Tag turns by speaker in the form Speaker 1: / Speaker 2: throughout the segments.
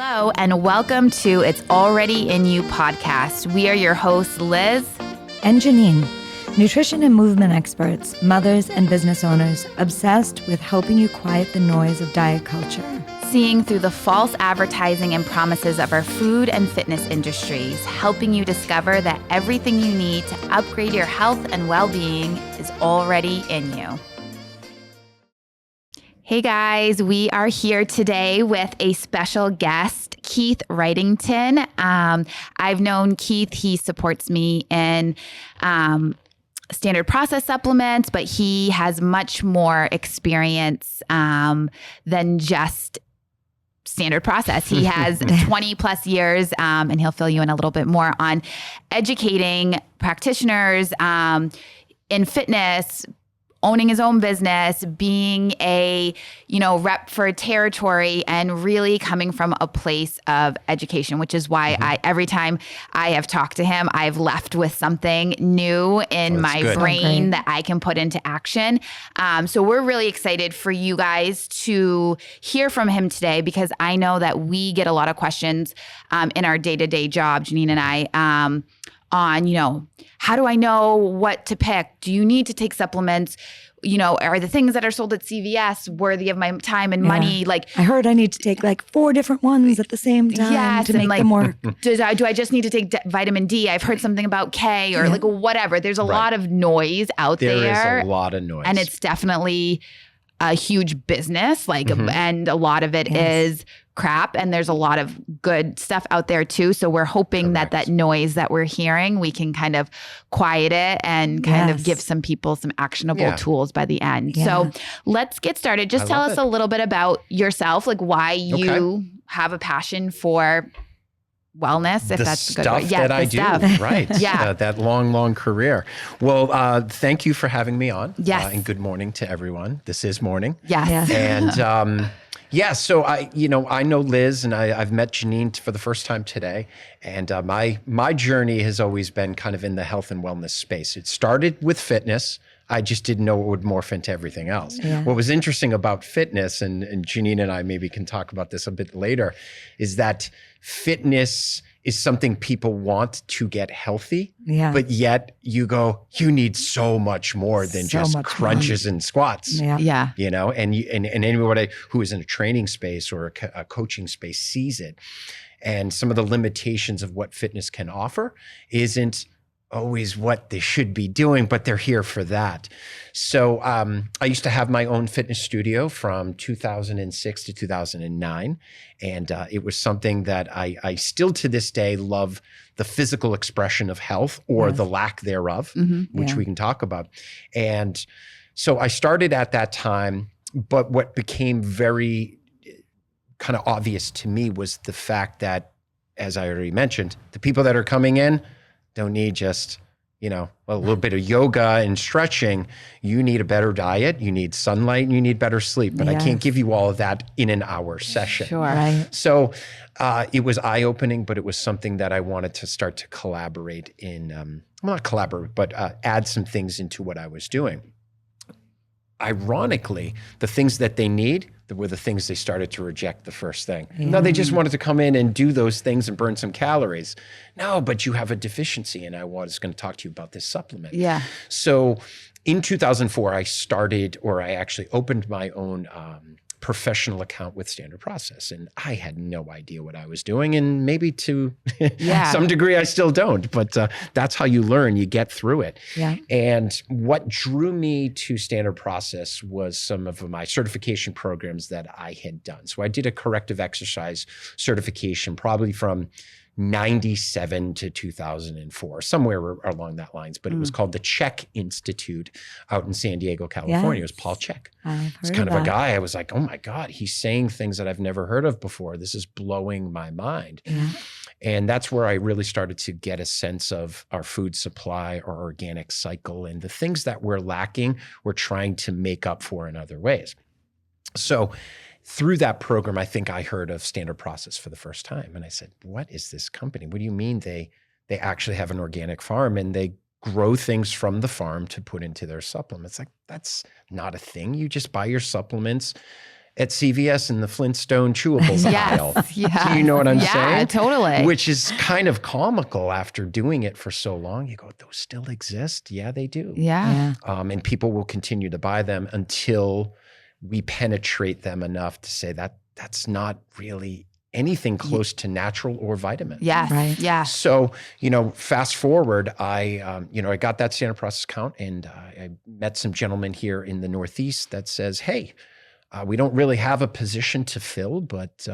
Speaker 1: Hello, and welcome to It's Already In You podcast. We are your hosts, Liz
Speaker 2: and Janine, nutrition and movement experts, mothers and business owners, obsessed with helping you quiet the noise of diet culture.
Speaker 1: Seeing through the false advertising and promises of our food and fitness industries, helping you discover that everything you need to upgrade your health and well-being is already in you. Hey guys, we are here today with a special guest, Keith Wrightington. I've known Keith. He supports me in standard process supplements, but he has much more experience than just standard process. He has 20 plus years, and he'll fill you in a little bit more on educating practitioners in fitness, owning his own business, being a, rep for a territory, and really coming from a place of education, which is why every time I have talked to him, I've left with something new in my brain that I can put into action. So we're really excited for you guys to hear from him today, because I know that we get a lot of questions in our day-to-day job, Janine and I, on, how do I know what to pick? Do you need to take supplements? Are the things that are sold at CVS worthy of my time and money? Like,
Speaker 2: I heard I need to take 4 different ones at the same time to make them work.
Speaker 1: Do I just need to take vitamin D? I've heard something about K or whatever. There's a lot of noise out there.
Speaker 3: There is a lot of noise.
Speaker 1: And it's definitely a huge business, and a lot of it is crap, and there's a lot of good stuff out there too. So we're hoping that noise that we're hearing, we can kind of quiet it and kind of give some people some actionable tools by the end. So let's get started. Just tell us a little bit about yourself, why you have a passion for wellness, if that's the good word.
Speaker 3: That I do, right. That long career. Well, thank you for having me on.
Speaker 1: Yes.
Speaker 3: And good morning to everyone. This is morning.
Speaker 1: Yes.
Speaker 3: And so I know Liz, and I've met Janine for the first time today. And my journey has always been kind of in the health and wellness space. It started with fitness. I just didn't know it would morph into everything else. Yeah. What was interesting about fitness, and Janine and I maybe can talk about this a bit later, is that fitness is something people want to get healthy, but yet you need so much more than just crunches and squats. And anybody who is in a training space or a coaching space sees it. And some of the limitations of what fitness can offer isn't always what they should be doing, but they're here for that. So I used to have my own fitness studio from 2006 to 2009. And it was something that I still to this day love, the physical expression of health or the lack thereof, which we can talk about. And so I started at that time, but what became very kind of obvious to me was the fact that, as I already mentioned, the people that are coming in don't need just, a little bit of yoga and stretching. You need a better diet, you need sunlight, and you need better sleep. But I can't give you all of that in an hour session.
Speaker 1: Sure. Right.
Speaker 3: So it was eye-opening, but it was something that I wanted to start to collaborate in, not collaborate, but add some things into what I was doing. Ironically, the things that they need were the things they started to reject the first thing. No, they just wanted to come in and do those things and burn some calories. No, but you have a deficiency, and I was going to talk to you about this supplement.
Speaker 1: Yeah.
Speaker 3: So in 2004, I actually opened my own professional account with Standard Process, and I had no idea what I was doing, and maybe to some degree I still don't, but that's how you learn. You get through it. Yeah. And what drew me to Standard Process was some of my certification programs that I had done. So I did a corrective exercise certification probably from 97 to 2004, somewhere along that lines. But it was called the Check Institute out in San Diego, California. It was Paul Check. It's kind of a guy. I was like, oh my God, he's saying things that I've never heard of before. This is blowing my mind. Yeah. And that's where I really started to get a sense of our food supply, our organic cycle, and the things that we're lacking, we're trying to make up for in other ways. So through that program, I think I heard of Standard Process for the first time. And I said, what is this company? What do you mean they actually have an organic farm and they grow things from the farm to put into their supplements? Like, that's not a thing. You just buy your supplements at CVS in the Flintstone chewables aisle.
Speaker 1: Yeah.
Speaker 3: Do you know what I'm saying?
Speaker 1: Yeah, totally.
Speaker 3: Which is kind of comical after doing it for so long. You go, those still exist? Yeah, they do.
Speaker 1: Yeah.
Speaker 3: And people will continue to buy them until we penetrate them enough to say that that's not really anything close to natural or vitamin.
Speaker 1: Yes.
Speaker 2: Right.
Speaker 1: Yeah.
Speaker 3: So, fast forward, I got that standard process count, and I met some gentlemen here in the Northeast that says, hey, we don't really have a position to fill, but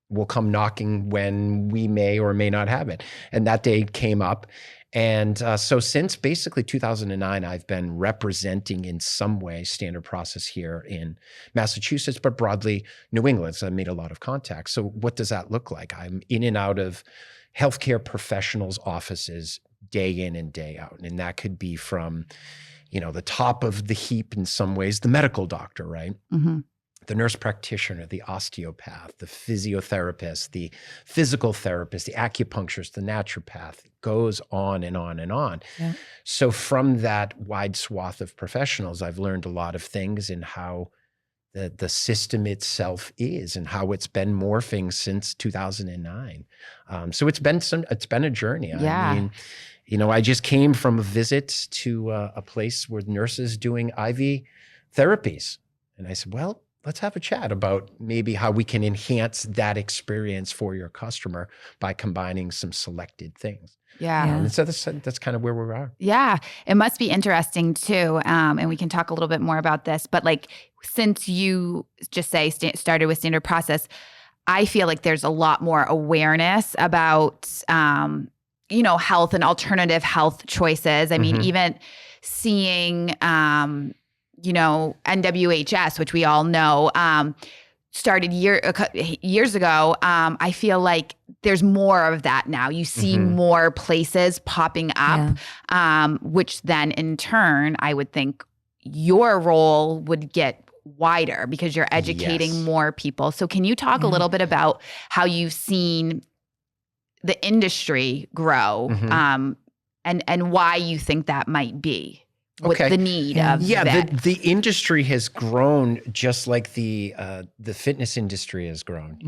Speaker 3: we'll come knocking when we may or may not have it. And that day came up. And so since basically 2009, I've been representing in some way standard process here in Massachusetts, but broadly New England. So I made a lot of contacts. So what does that look like? I'm in and out of healthcare professionals' offices day in and day out. And that could be from, the top of the heap in some ways, the medical doctor, right?
Speaker 1: Mm-hmm.
Speaker 3: The nurse practitioner, the osteopath, the physiotherapist, the physical therapist, the acupuncturist, the naturopath. It goes on and on and on.
Speaker 2: Yeah.
Speaker 3: So from that wide swath of professionals, I've learned a lot of things in how the system itself is and how it's been morphing since 2009. So it's been a journey.
Speaker 1: Yeah.
Speaker 3: I mean, I just came from a visit to a place with nurses doing IV therapies. And I said, well, let's have a chat about maybe how we can enhance that experience for your customer by combining some selected things.
Speaker 1: Yeah.
Speaker 3: And so that's kind of where we are.
Speaker 1: Yeah. It must be interesting too. And we can talk a little bit more about this, but since you just started with standard process, I feel like there's a lot more awareness about, health and alternative health choices. I mean, even seeing, NWHS, which we all know, started years ago. I feel like there's more of that now. You see more places popping up, which then in turn, I would think your role would get wider because you're educating more people. So can you talk a little bit about how you've seen the industry grow and why you think that might be? With the need of that.
Speaker 3: The industry has grown just like the fitness industry has grown.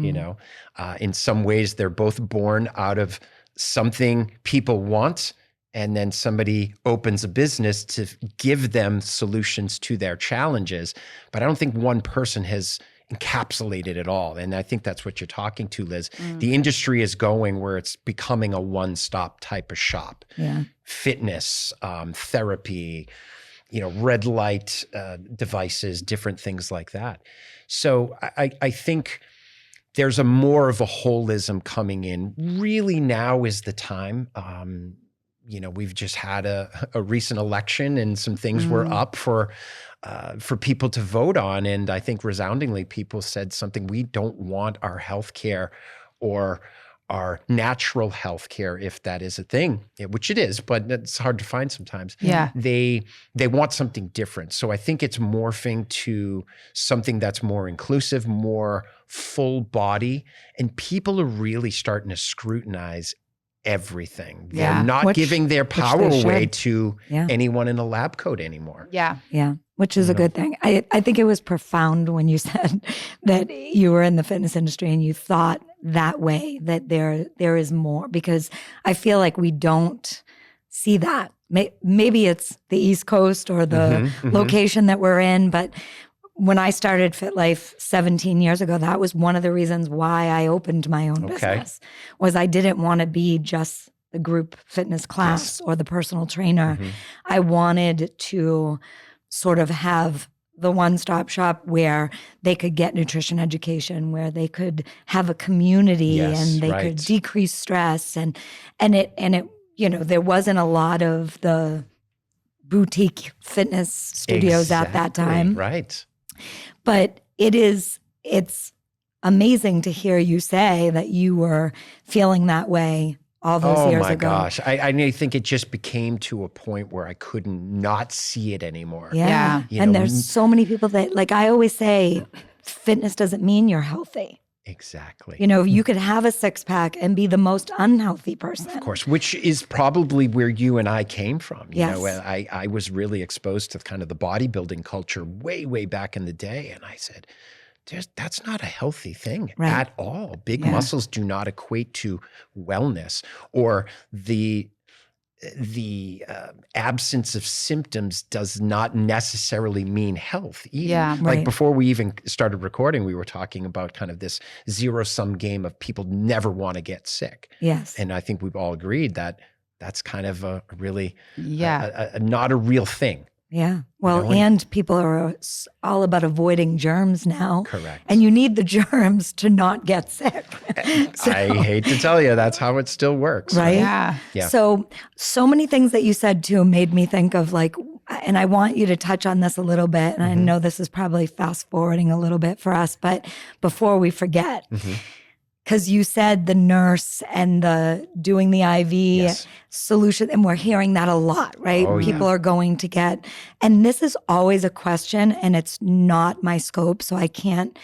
Speaker 3: In some ways, they're both born out of something people want, and then somebody opens a business to give them solutions to their challenges. But I don't think one person has encapsulated it all. And I think that's what you're talking to, Liz. The industry is going where it's becoming a one-stop type of shop.
Speaker 2: Yeah.
Speaker 3: Fitness, therapy, red light devices, different things like that. So I think there's a more of a holism coming in. Really now is the time. We've just had a recent election and some things were up for people to vote on. And I think resoundingly people said something, we don't want our healthcare or our natural healthcare, if that is a thing, which it is, but it's hard to find sometimes.
Speaker 1: Yeah.
Speaker 3: They want something different. So I think it's morphing to something that's more inclusive, more full body, and people are really starting to scrutinize everything. They're not giving their power away to anyone in a lab coat anymore.
Speaker 1: Yeah.
Speaker 2: Yeah. Which is a good thing. I think it was profound when you said that you were in the fitness industry and you thought that way, that there is more, because I feel like we don't see that. Maybe it's the East Coast or the location that we're in, but when I started Fit Life 17 years ago, that was one of the reasons why I opened my own business, was I didn't want to be just the group fitness class or the personal trainer. I wanted to sort of have the one-stop shop where they could get nutrition education, where they could have a community and they could decrease stress. And it, there wasn't a lot of the boutique fitness studios at that time.
Speaker 3: Right.
Speaker 2: But it's amazing to hear you say that you were feeling that way all those years ago. Oh my
Speaker 3: gosh. I think it just became to a point where I couldn't not see it anymore.
Speaker 2: Yeah. And there's so many people that, I always say, fitness doesn't mean you're healthy.
Speaker 3: Exactly.
Speaker 2: You could have a six-pack and be the most unhealthy person.
Speaker 3: Of course, which is probably where you and I came from.
Speaker 2: Yes.
Speaker 3: I was really exposed to kind of the bodybuilding culture way, way back in the day. And I said, that's not a healthy thing
Speaker 2: Right.
Speaker 3: at all. Big
Speaker 1: Yeah.
Speaker 3: muscles do not equate to wellness, or the absence of symptoms does not necessarily mean health either.
Speaker 1: Yeah.
Speaker 3: Like
Speaker 2: Right.
Speaker 3: before we even started recording, we were talking about kind of this zero-sum game of people never want to get sick.
Speaker 2: Yes.
Speaker 3: And I think we've all agreed that that's kind of a really
Speaker 1: Yeah.
Speaker 3: not a real thing.
Speaker 2: Yeah. Well,
Speaker 3: know,
Speaker 2: and people are all about avoiding germs now.
Speaker 3: Correct.
Speaker 2: And you need the germs to not get sick. So-
Speaker 3: I hate to tell you, that's how it still works.
Speaker 2: Right?
Speaker 1: Yeah.
Speaker 3: Yeah.
Speaker 2: So many things that you said too made me think of like, and I want you to touch on this a little bit. And I know this is probably fast forwarding a little bit for us, but before we forget, because you said the nurse and the doing the IV
Speaker 3: Yes.
Speaker 2: solution, and we're hearing that a lot, right?
Speaker 3: Oh, yeah.
Speaker 2: People are going to get, and this is always a question, and it's not my scope, so I can't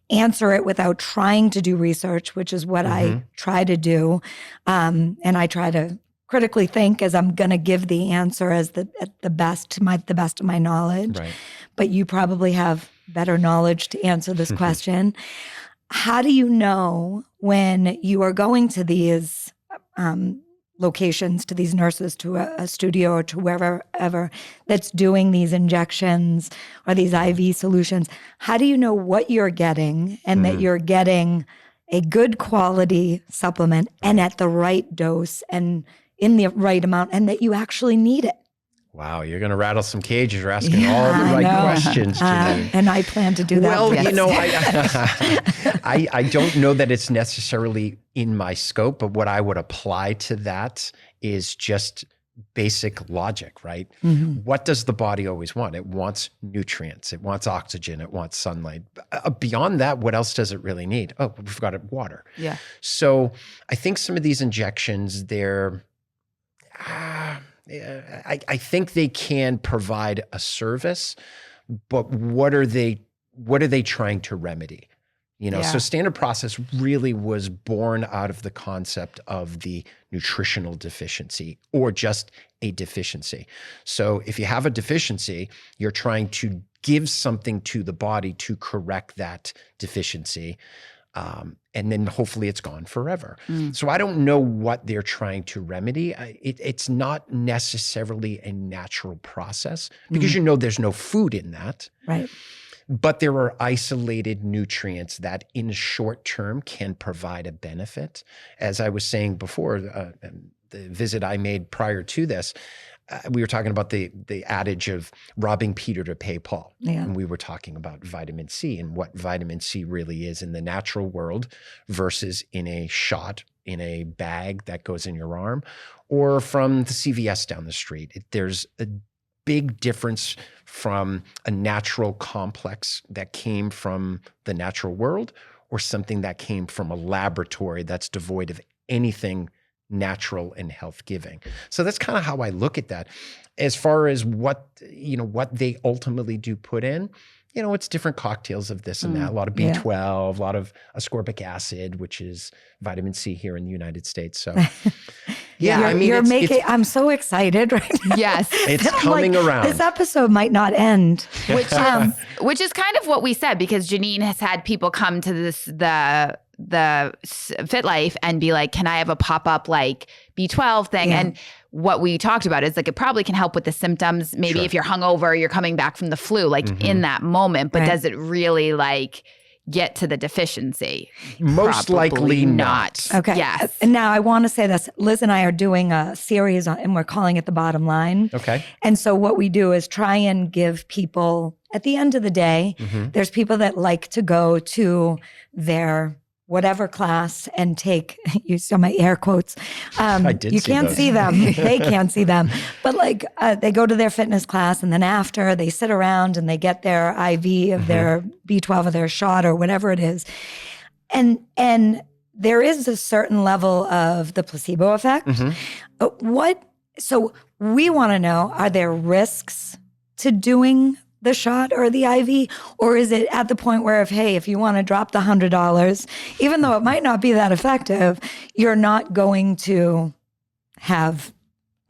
Speaker 2: answer it without trying to do research, which is what I try to do, and I try to critically think as I'm going to give the answer as the best of my knowledge.
Speaker 3: Right.
Speaker 2: But you probably have better knowledge to answer this question. How do you know when you are going to these locations, to these nurses, to a studio, or to wherever that's doing these injections or these IV solutions? How do you know what you're getting and that you're getting a good quality supplement and at the right dose and in the right amount, and that you actually need it?
Speaker 3: Wow, you're going to rattle some cages. You're asking all the
Speaker 2: I
Speaker 3: right
Speaker 2: know.
Speaker 3: questions, Janine.
Speaker 2: And I plan to do that.
Speaker 3: Well,
Speaker 2: for
Speaker 3: you know,
Speaker 2: this.
Speaker 3: I don't know that it's necessarily in my scope, but what I would apply to that is just basic logic, right? What does the body always want? It wants nutrients. It wants oxygen. It wants sunlight. Beyond that, what else does it really need? Oh, we've got water.
Speaker 1: Yeah.
Speaker 3: So I think some of these injections, I think they can provide a service, but what are they trying to remedy? You know,
Speaker 1: Yeah.
Speaker 3: so standard process really was born out of the concept of the nutritional deficiency or just a deficiency. So if you have a deficiency, you're trying to give something to the body to correct that deficiency. And then hopefully it's gone forever. So I don't know what they're trying to remedy. It's not necessarily a natural process because there's no food in that.
Speaker 2: Right.
Speaker 3: But there are isolated nutrients that in short term can provide a benefit. As I was saying before, the visit I made prior to this, we were talking about the adage of robbing Peter to pay Paul.
Speaker 2: Yeah.
Speaker 3: And we were talking about vitamin C and what vitamin C really is in the natural world versus in a shot, in a bag that goes in your arm, or from the CVS down the street. There's a big difference from a natural complex that came from the natural world or something that came from a laboratory that's devoid of anything natural and health giving. So that's kind of how I look at that. As far as what they ultimately do put in, it's different cocktails of this and that, a lot of B12, a lot of ascorbic acid, which is vitamin C here in the United States. So
Speaker 2: I'm so excited right now.
Speaker 1: Yes.
Speaker 3: it's
Speaker 2: I'm
Speaker 3: coming
Speaker 2: like,
Speaker 3: around.
Speaker 2: This episode might not end.
Speaker 1: Which is kind of what we said, because Janine has had people come to the Fit Life and be like, can I have a pop-up like B12 thing?
Speaker 2: Yeah.
Speaker 1: And what we talked about is like, it probably can help with the symptoms. Maybe
Speaker 3: Sure.
Speaker 1: if you're hungover, you're coming back from the flu, like in that moment, but
Speaker 2: Right.
Speaker 1: does it really like get to the deficiency?
Speaker 3: Most
Speaker 1: Probably
Speaker 3: likely not.
Speaker 2: Okay.
Speaker 1: Yes.
Speaker 2: And now I want to say this. Liz and I are doing a series and we're calling it The Bottom Line.
Speaker 3: Okay.
Speaker 2: And so what we do is try and give people, at the end of the day, there's people that like to go to their whatever class and take, you saw my air quotes.
Speaker 3: I did
Speaker 2: you
Speaker 3: see
Speaker 2: can't
Speaker 3: those.
Speaker 2: see them. They can't see them. But like they go to their fitness class and then after they sit around and they get their IV of their B12 or their shot or whatever it is. And there is a certain level of the placebo effect. So we want to know, are there risks to doing the shot or the IV? Or is it at the point where if you want to drop the $100, even though it might not be that effective, you're not going to have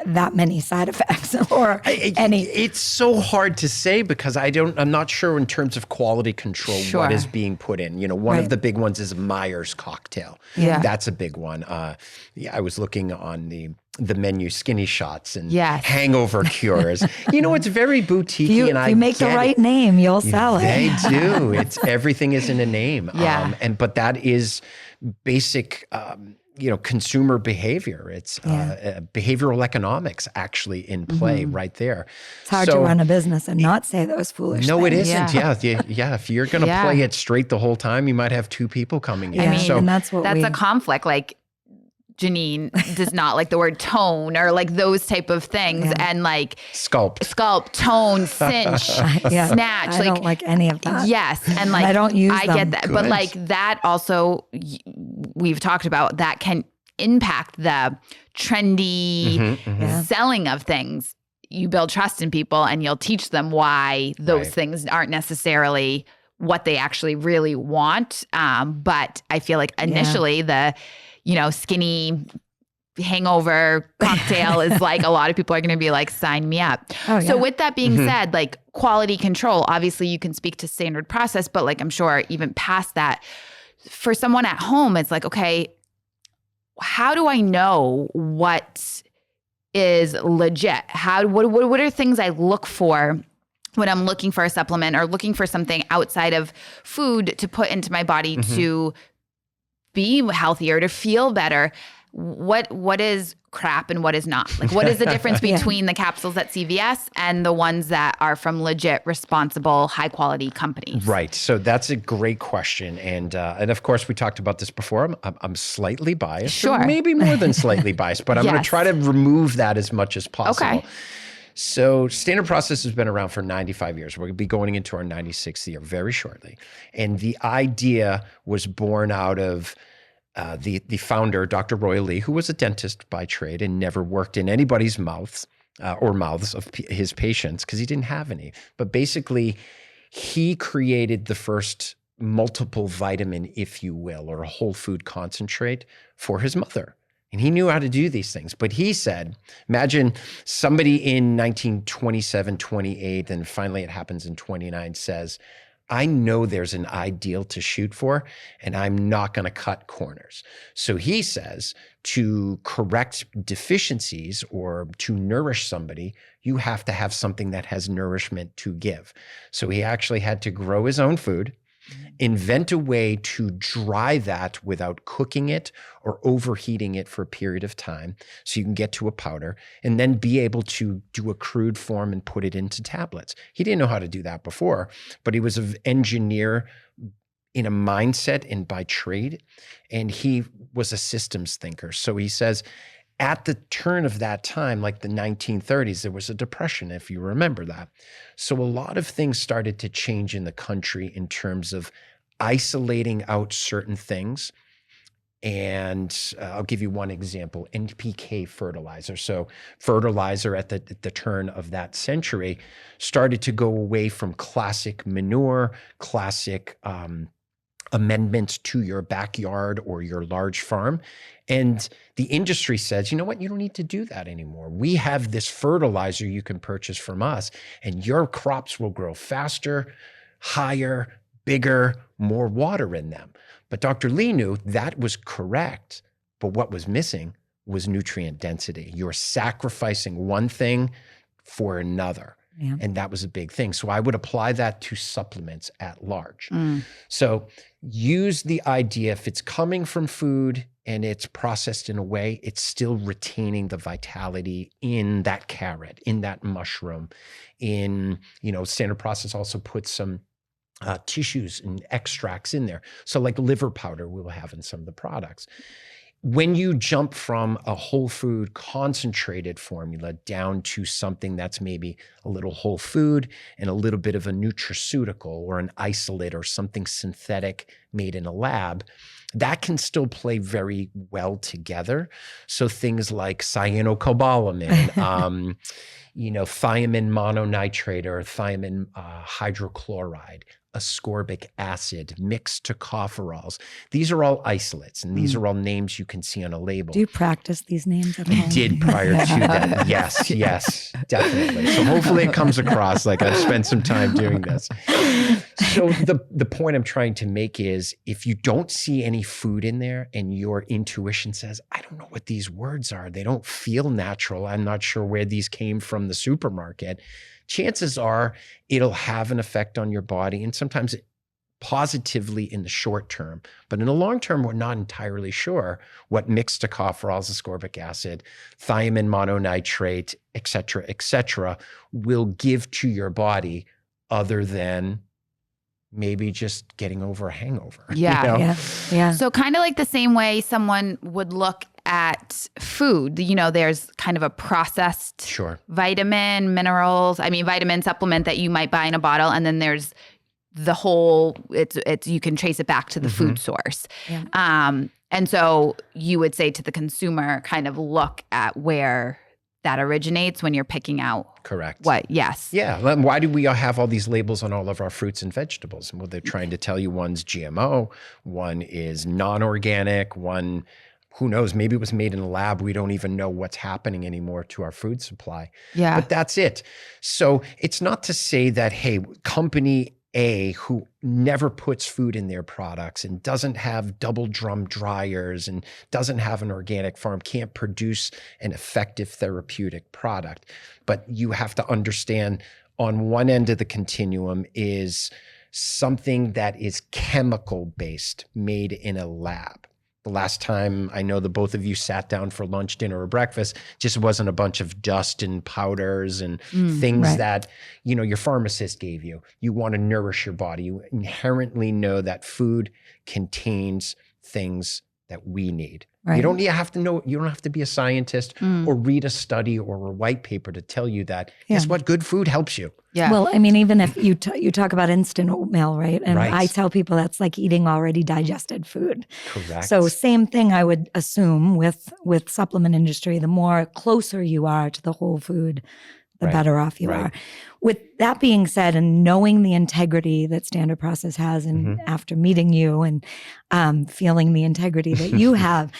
Speaker 2: that many side effects or any.
Speaker 3: It's so hard to say because I'm not sure in terms of quality control what is being put in. One of the big ones is Myers cocktail.
Speaker 1: Yeah.
Speaker 3: That's a big one. I was looking on the menu, skinny shots and
Speaker 1: Yes.
Speaker 3: hangover cures. It's very boutique.
Speaker 2: If you make the right name, you'll sell it.
Speaker 3: They do. Everything is in a name.
Speaker 1: Yeah.
Speaker 3: But that is basic, consumer behavior. It's behavioral economics actually in play right there.
Speaker 2: It's hard to run a business and not say those foolish
Speaker 3: No,
Speaker 2: things.
Speaker 3: it isn't. Yeah. If you're going to play it straight the whole time, you might have two people coming in.
Speaker 1: I mean,
Speaker 2: and that's
Speaker 1: a conflict. Like Janine does not like the word tone or like those type of things. And like sculpt, tone, cinch, snatch.
Speaker 2: I don't like any of that.
Speaker 1: Yes. And like,
Speaker 2: I don't use
Speaker 1: I
Speaker 2: them.
Speaker 1: get that.
Speaker 3: Good.
Speaker 1: But like that also, we've talked about that can impact the trendy selling of things. You build trust in people and you'll teach them why those things aren't necessarily what they actually really want. But I feel like initially the, skinny hangover cocktail is like a lot of people are going to be like, sign me up.
Speaker 2: Oh, yeah.
Speaker 1: So with that being said, like quality control, obviously you can speak to standard process, but like I'm sure even past that, for someone at home, it's like, okay, how do I know what is legit? What are things I look for when I'm looking for a supplement or looking for something outside of food to put into my body to be healthier, to feel better? What is crap and what is not? Like, what is the difference between the capsules at CVS and the ones that are from legit, responsible, high quality companies?
Speaker 3: Right. So that's a great question. And of course, we talked about this before. I'm slightly biased.
Speaker 1: Sure.
Speaker 3: Or maybe more than slightly biased, but I'm going to try to remove that as much as possible.
Speaker 1: Okay.
Speaker 3: So Standard Process has been around for 95 years. We're going to be going into our 96th year very shortly. And the idea was born out of the founder, Dr. Roy Lee, who was a dentist by trade and never worked in anybody's mouths or mouths of his patients because he didn't have any. But basically, he created the first multiple vitamin, if you will, or a whole food concentrate for his mother. And he knew how to do these things. But he said, imagine somebody in 1927, 28, and finally it happens in 29, says, I know there's an ideal to shoot for, and I'm not going to cut corners. So he says to correct deficiencies or to nourish somebody, you have to have something that has nourishment to give. So he actually had to grow his own food, invent a way to dry that without cooking it or overheating it for a period of time so you can get to a powder and then be able to do a crude form and put it into tablets. He didn't know how to do that before, but he was an engineer in a mindset and by trade, and he was a systems thinker. So he says, at the turn of that time, like the 1930s, there was a depression, if you remember that. So a lot of things started to change in the country in terms of isolating out certain things. And I'll give you one example, NPK fertilizer. So fertilizer at the turn of that century started to go away from classic manure, classic amendments to your backyard or your large farm. And the industry says, you know what, you don't need to do that anymore. We have this fertilizer you can purchase from us, and your crops will grow faster, higher, bigger, more water in them. But Dr. Lee knew that was correct, but what was missing was nutrient density. You're sacrificing one thing for another. Yeah. And that was a big thing. So I would apply that to supplements at large. So use the idea, if it's coming from food and it's processed in a way, it's still retaining the vitality in that carrot, in that mushroom, in, Standard Process also puts some tissues and extracts in there. So like liver powder we will have in some of the products. When you jump from a whole food concentrated formula down to something that's maybe a little whole food and a little bit of a nutraceutical or an isolate or something synthetic made in a lab, that can still play very well together. So things like cyanocobalamin, thiamine mononitrate or thiamine hydrochloride, ascorbic acid, mixed tocopherols. These are all isolates, and these are all names you can see on a label.
Speaker 2: Do you practice these names at
Speaker 3: I
Speaker 2: home?
Speaker 3: did prior to that. Yes, definitely. So hopefully it comes across like I've spent some time doing this. So the point I'm trying to make is, if you don't see any food in there and your intuition says, I don't know what these words are, they don't feel natural, I'm not sure where these came from the supermarket, chances are it'll have an effect on your body, and sometimes positively in the short term. But in the long term, we're not entirely sure what mixed tocopherols, ascorbic acid, thiamine mononitrate, et cetera, will give to your body, other than maybe just getting over a hangover.
Speaker 1: Yeah.
Speaker 2: Yeah.
Speaker 1: So kind of like the same way someone would look at food, there's kind of a processed vitamin, minerals, vitamin supplement that you might buy in a bottle. And then there's the whole, it's you can trace it back to the food source. Yeah. And so you would say to the consumer, kind of look at where that originates when you're picking out.
Speaker 3: Correct.
Speaker 1: What? Yes.
Speaker 3: Yeah. Why do we have all these labels on all of our fruits and vegetables? Well, they're trying to tell you one's GMO, one is non-organic, one, who knows, maybe it was made in a lab. We don't even know what's happening anymore to our food supply.
Speaker 1: Yeah.
Speaker 3: But that's it. So it's not to say that, hey, company A, who never puts food in their products and doesn't have double drum dryers and doesn't have an organic farm, can't produce an effective therapeutic product. But you have to understand, on one end of the continuum is something that is chemical based, made in a lab. The last time I know that both of you sat down for lunch, dinner, or breakfast, just wasn't a bunch of dust and powders and things that, your pharmacist gave you. You want to nourish your body. You inherently know that food contains things that we need. Right. You don't have to know, you don't have to be a scientist or read a study or a white paper to tell you that, guess what, good food helps you.
Speaker 2: Yeah. Well, even if you talk about instant oatmeal, right? And I tell people that's like eating already digested food.
Speaker 3: Correct.
Speaker 2: So same thing I would assume with supplement industry, the more closer you are to the whole food, the better off you are. With that being said, and knowing the integrity that Standard Process has, and after meeting you and feeling the integrity that you have,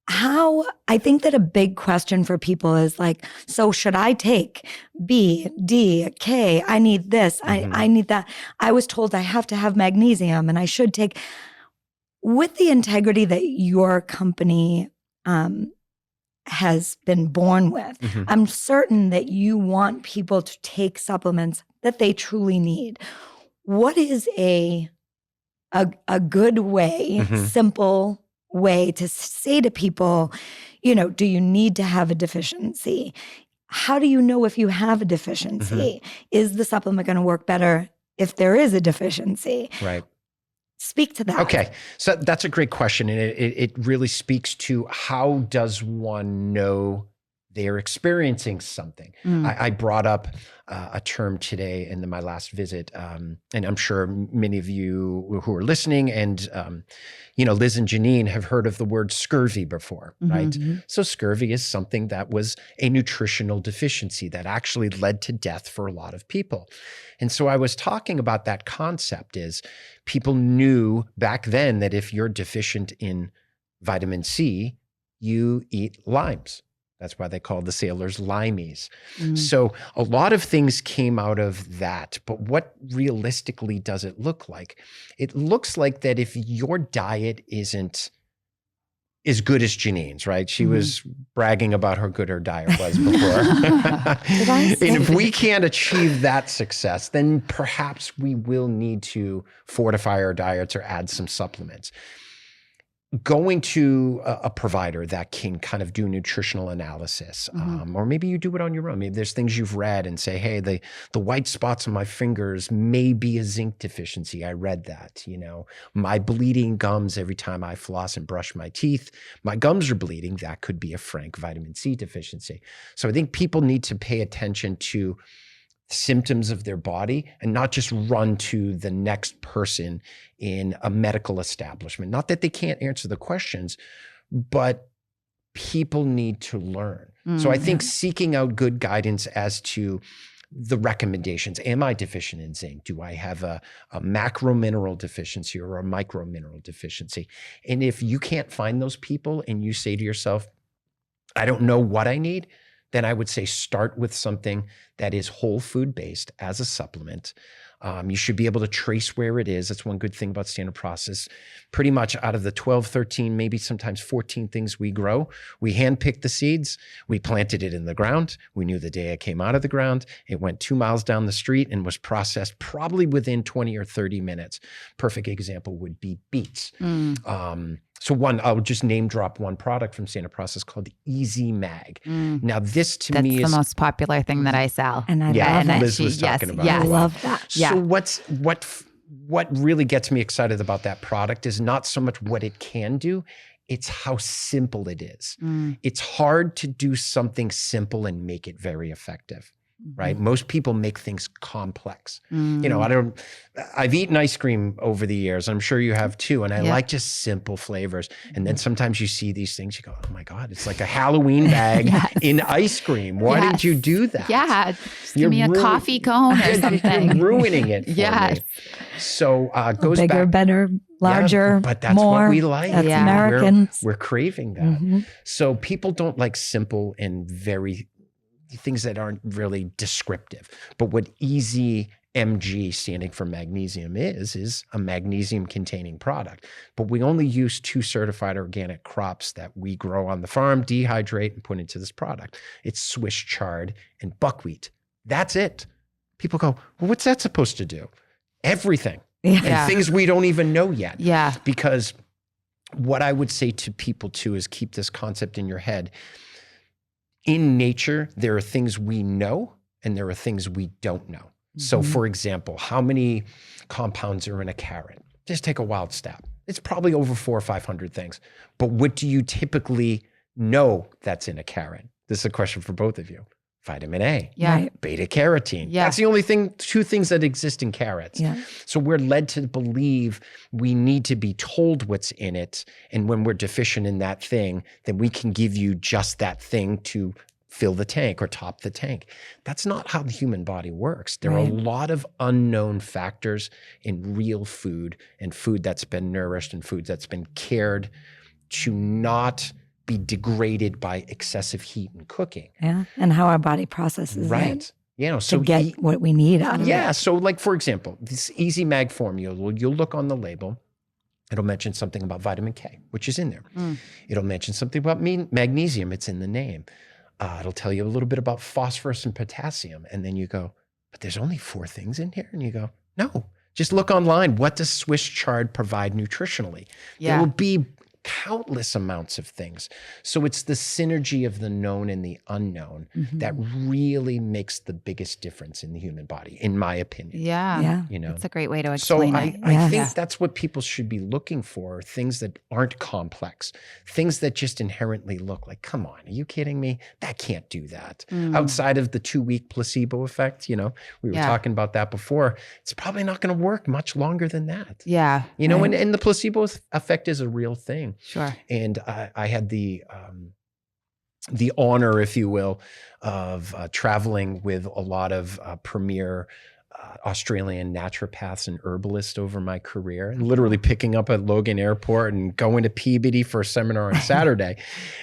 Speaker 2: I think that a big question for people is like, so should I take B, D, K? I need this. I need that. I was told I have to have magnesium and I should take. With the integrity that your company has been born with, I'm certain that you want people to take supplements that they truly need. What is a good way, simple way to say to people, do you need to have a deficiency? How do you know if you have a deficiency? Is the supplement going to work better if there is a deficiency?
Speaker 3: Right.
Speaker 2: Speak to that.
Speaker 3: Okay. So that's a great question. And it really speaks to, how does one know they're experiencing something? I brought up a term today in my last visit, and I'm sure many of you who are listening and, Liz and Janine have heard of the word scurvy before, right? So scurvy is something that was a nutritional deficiency that actually led to death for a lot of people. And so I was talking about that concept is, people knew back then that if you're deficient in vitamin C, you eat limes. That's why they call the sailors limeys. So a lot of things came out of that. But what realistically does it look like? It looks like that if your diet isn't as good as Janine's, right? She was bragging about how good her diet was before. And if we can't achieve that success, then perhaps we will need to fortify our diets or add some supplements. Going to a provider that can kind of do nutritional analysis, or maybe you do it on your own. Maybe there's things you've read and say, hey, the white spots on my fingers may be a zinc deficiency. I read that, my bleeding gums every time I floss and brush my teeth, my gums are bleeding. That could be a frank vitamin C deficiency. So I think people need to pay attention to symptoms of their body and not just run to the next person in a medical establishment. Not that they can't answer the questions, but people need to learn. So I think seeking out good guidance as to the recommendations. Am I deficient in zinc? Do I have a macro mineral deficiency or a micro mineral deficiency? And if you can't find those people and you say to yourself, I don't know what I need, then I would say start with something that is whole food based as a supplement. You should be able to trace where it is. That's one good thing about Standard Process. Pretty much out of the 12, 13, maybe sometimes 14 things we grow, we handpicked the seeds. We planted it in the ground. We knew the day it came out of the ground. It went 2 miles down the street and was processed probably within 20 or 30 minutes. Perfect example would be beets. So I'll just name drop one product from Standard Process called Easy Mag. Now this to me is
Speaker 1: the most popular thing that I sell.
Speaker 2: And I love it.
Speaker 3: Liz was talking about
Speaker 2: I
Speaker 3: it.
Speaker 2: love that.
Speaker 1: Yeah.
Speaker 3: So what really gets me excited about that product is not so much what it can do, it's how simple it is. It's hard to do something simple and make it very effective. Right? Most people make things complex. You know, I've eaten ice cream over the years. I'm sure you have too. And I like just simple flavors. And then sometimes you see these things, you go, oh my God, it's like a Halloween bag in ice cream. Why didn't you do that?
Speaker 1: Yeah. Just give me a coffee cone or something.
Speaker 3: You're ruining it for me. So goes
Speaker 2: bigger,
Speaker 3: back.
Speaker 2: better, larger,
Speaker 3: but that's
Speaker 2: more.
Speaker 3: what we like.
Speaker 2: That's Americans.
Speaker 3: We're craving that. So people don't like simple and very things that aren't really descriptive. But what Easy MG, standing for magnesium, is a magnesium containing product. But we only use 2 certified organic crops that we grow on the farm, dehydrate, and put into this product. It's Swiss chard and buckwheat. That's it. People go, well, what's that supposed to do? Everything. And things we don't even know yet.
Speaker 1: Yeah.
Speaker 3: Because what I would say to people too is keep this concept in your head. In nature, there are things we know and there are things we don't know. So for example, how many compounds are in a carrot? Just take a wild stab. It's probably over 400 or 500 things. But what do you typically know that's in a carrot? This is a question for both of you. Vitamin A, beta carotene. That's the only 2 things that exist in carrots. So we're led to believe we need to be told what's in it. And when we're deficient in that thing, then we can give you just that thing to fill the tank or top the tank. That's not how the human body works. There are a lot of unknown factors in real food and food that's been nourished and food that's been cared to not be degraded by excessive heat and cooking.
Speaker 2: Yeah, and how our body processes it.
Speaker 3: You know, so
Speaker 2: to get what we need out of it.
Speaker 3: Yeah, so like for example, this Easy Mag formula, you'll look on the label, it'll mention something about vitamin K, which is in there. It'll mention something about magnesium, it's in the name. It'll tell you a little bit about phosphorus and potassium. And then you go, but there's only 4 things in here? And you go, no, just look online. What does Swiss chard provide nutritionally? There will be countless amounts of things. So it's the synergy of the known and the unknown that really makes the biggest difference in the human body, in my opinion.
Speaker 1: Yeah.
Speaker 3: You know,
Speaker 1: that's a great way to explain it.
Speaker 3: I think that's what people should be looking for, things that aren't complex, things that just inherently look like, come on, are you kidding me? That can't do that. Outside of the 2-week placebo effect, you know, we were talking about that before. It's probably not going to work much longer than that.
Speaker 1: Yeah.
Speaker 3: You know, and the placebo effect is a real thing.
Speaker 1: Sure.
Speaker 3: And I had the honor, if you will, of traveling with a lot of premier Australian naturopaths and herbalists over my career, and literally picking up at Logan Airport and going to Peabody for a seminar on Saturday.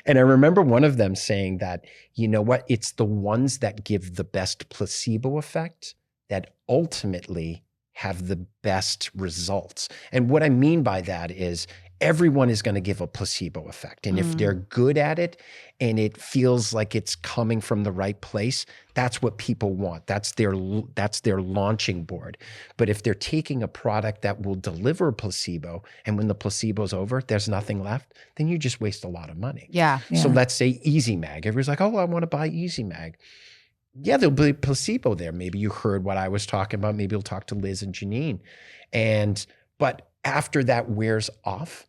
Speaker 3: And I remember one of them saying that, you know what, it's the ones that give the best placebo effect that ultimately have the best results. And what I mean by that is everyone is going to give a placebo effect. And if they're good at it and it feels like it's coming from the right place, that's what people want. That's their launching board. But if they're taking a product that will deliver a placebo, and when the placebo's over, there's nothing left, then you just waste a lot of money.
Speaker 1: Yeah.
Speaker 3: So let's say Easy Mag. Everybody's like, oh, I want to buy Easy Mag. Yeah, there'll be placebo there. Maybe you heard what I was talking about. Maybe you'll talk to Liz and Janine. But after that wears off,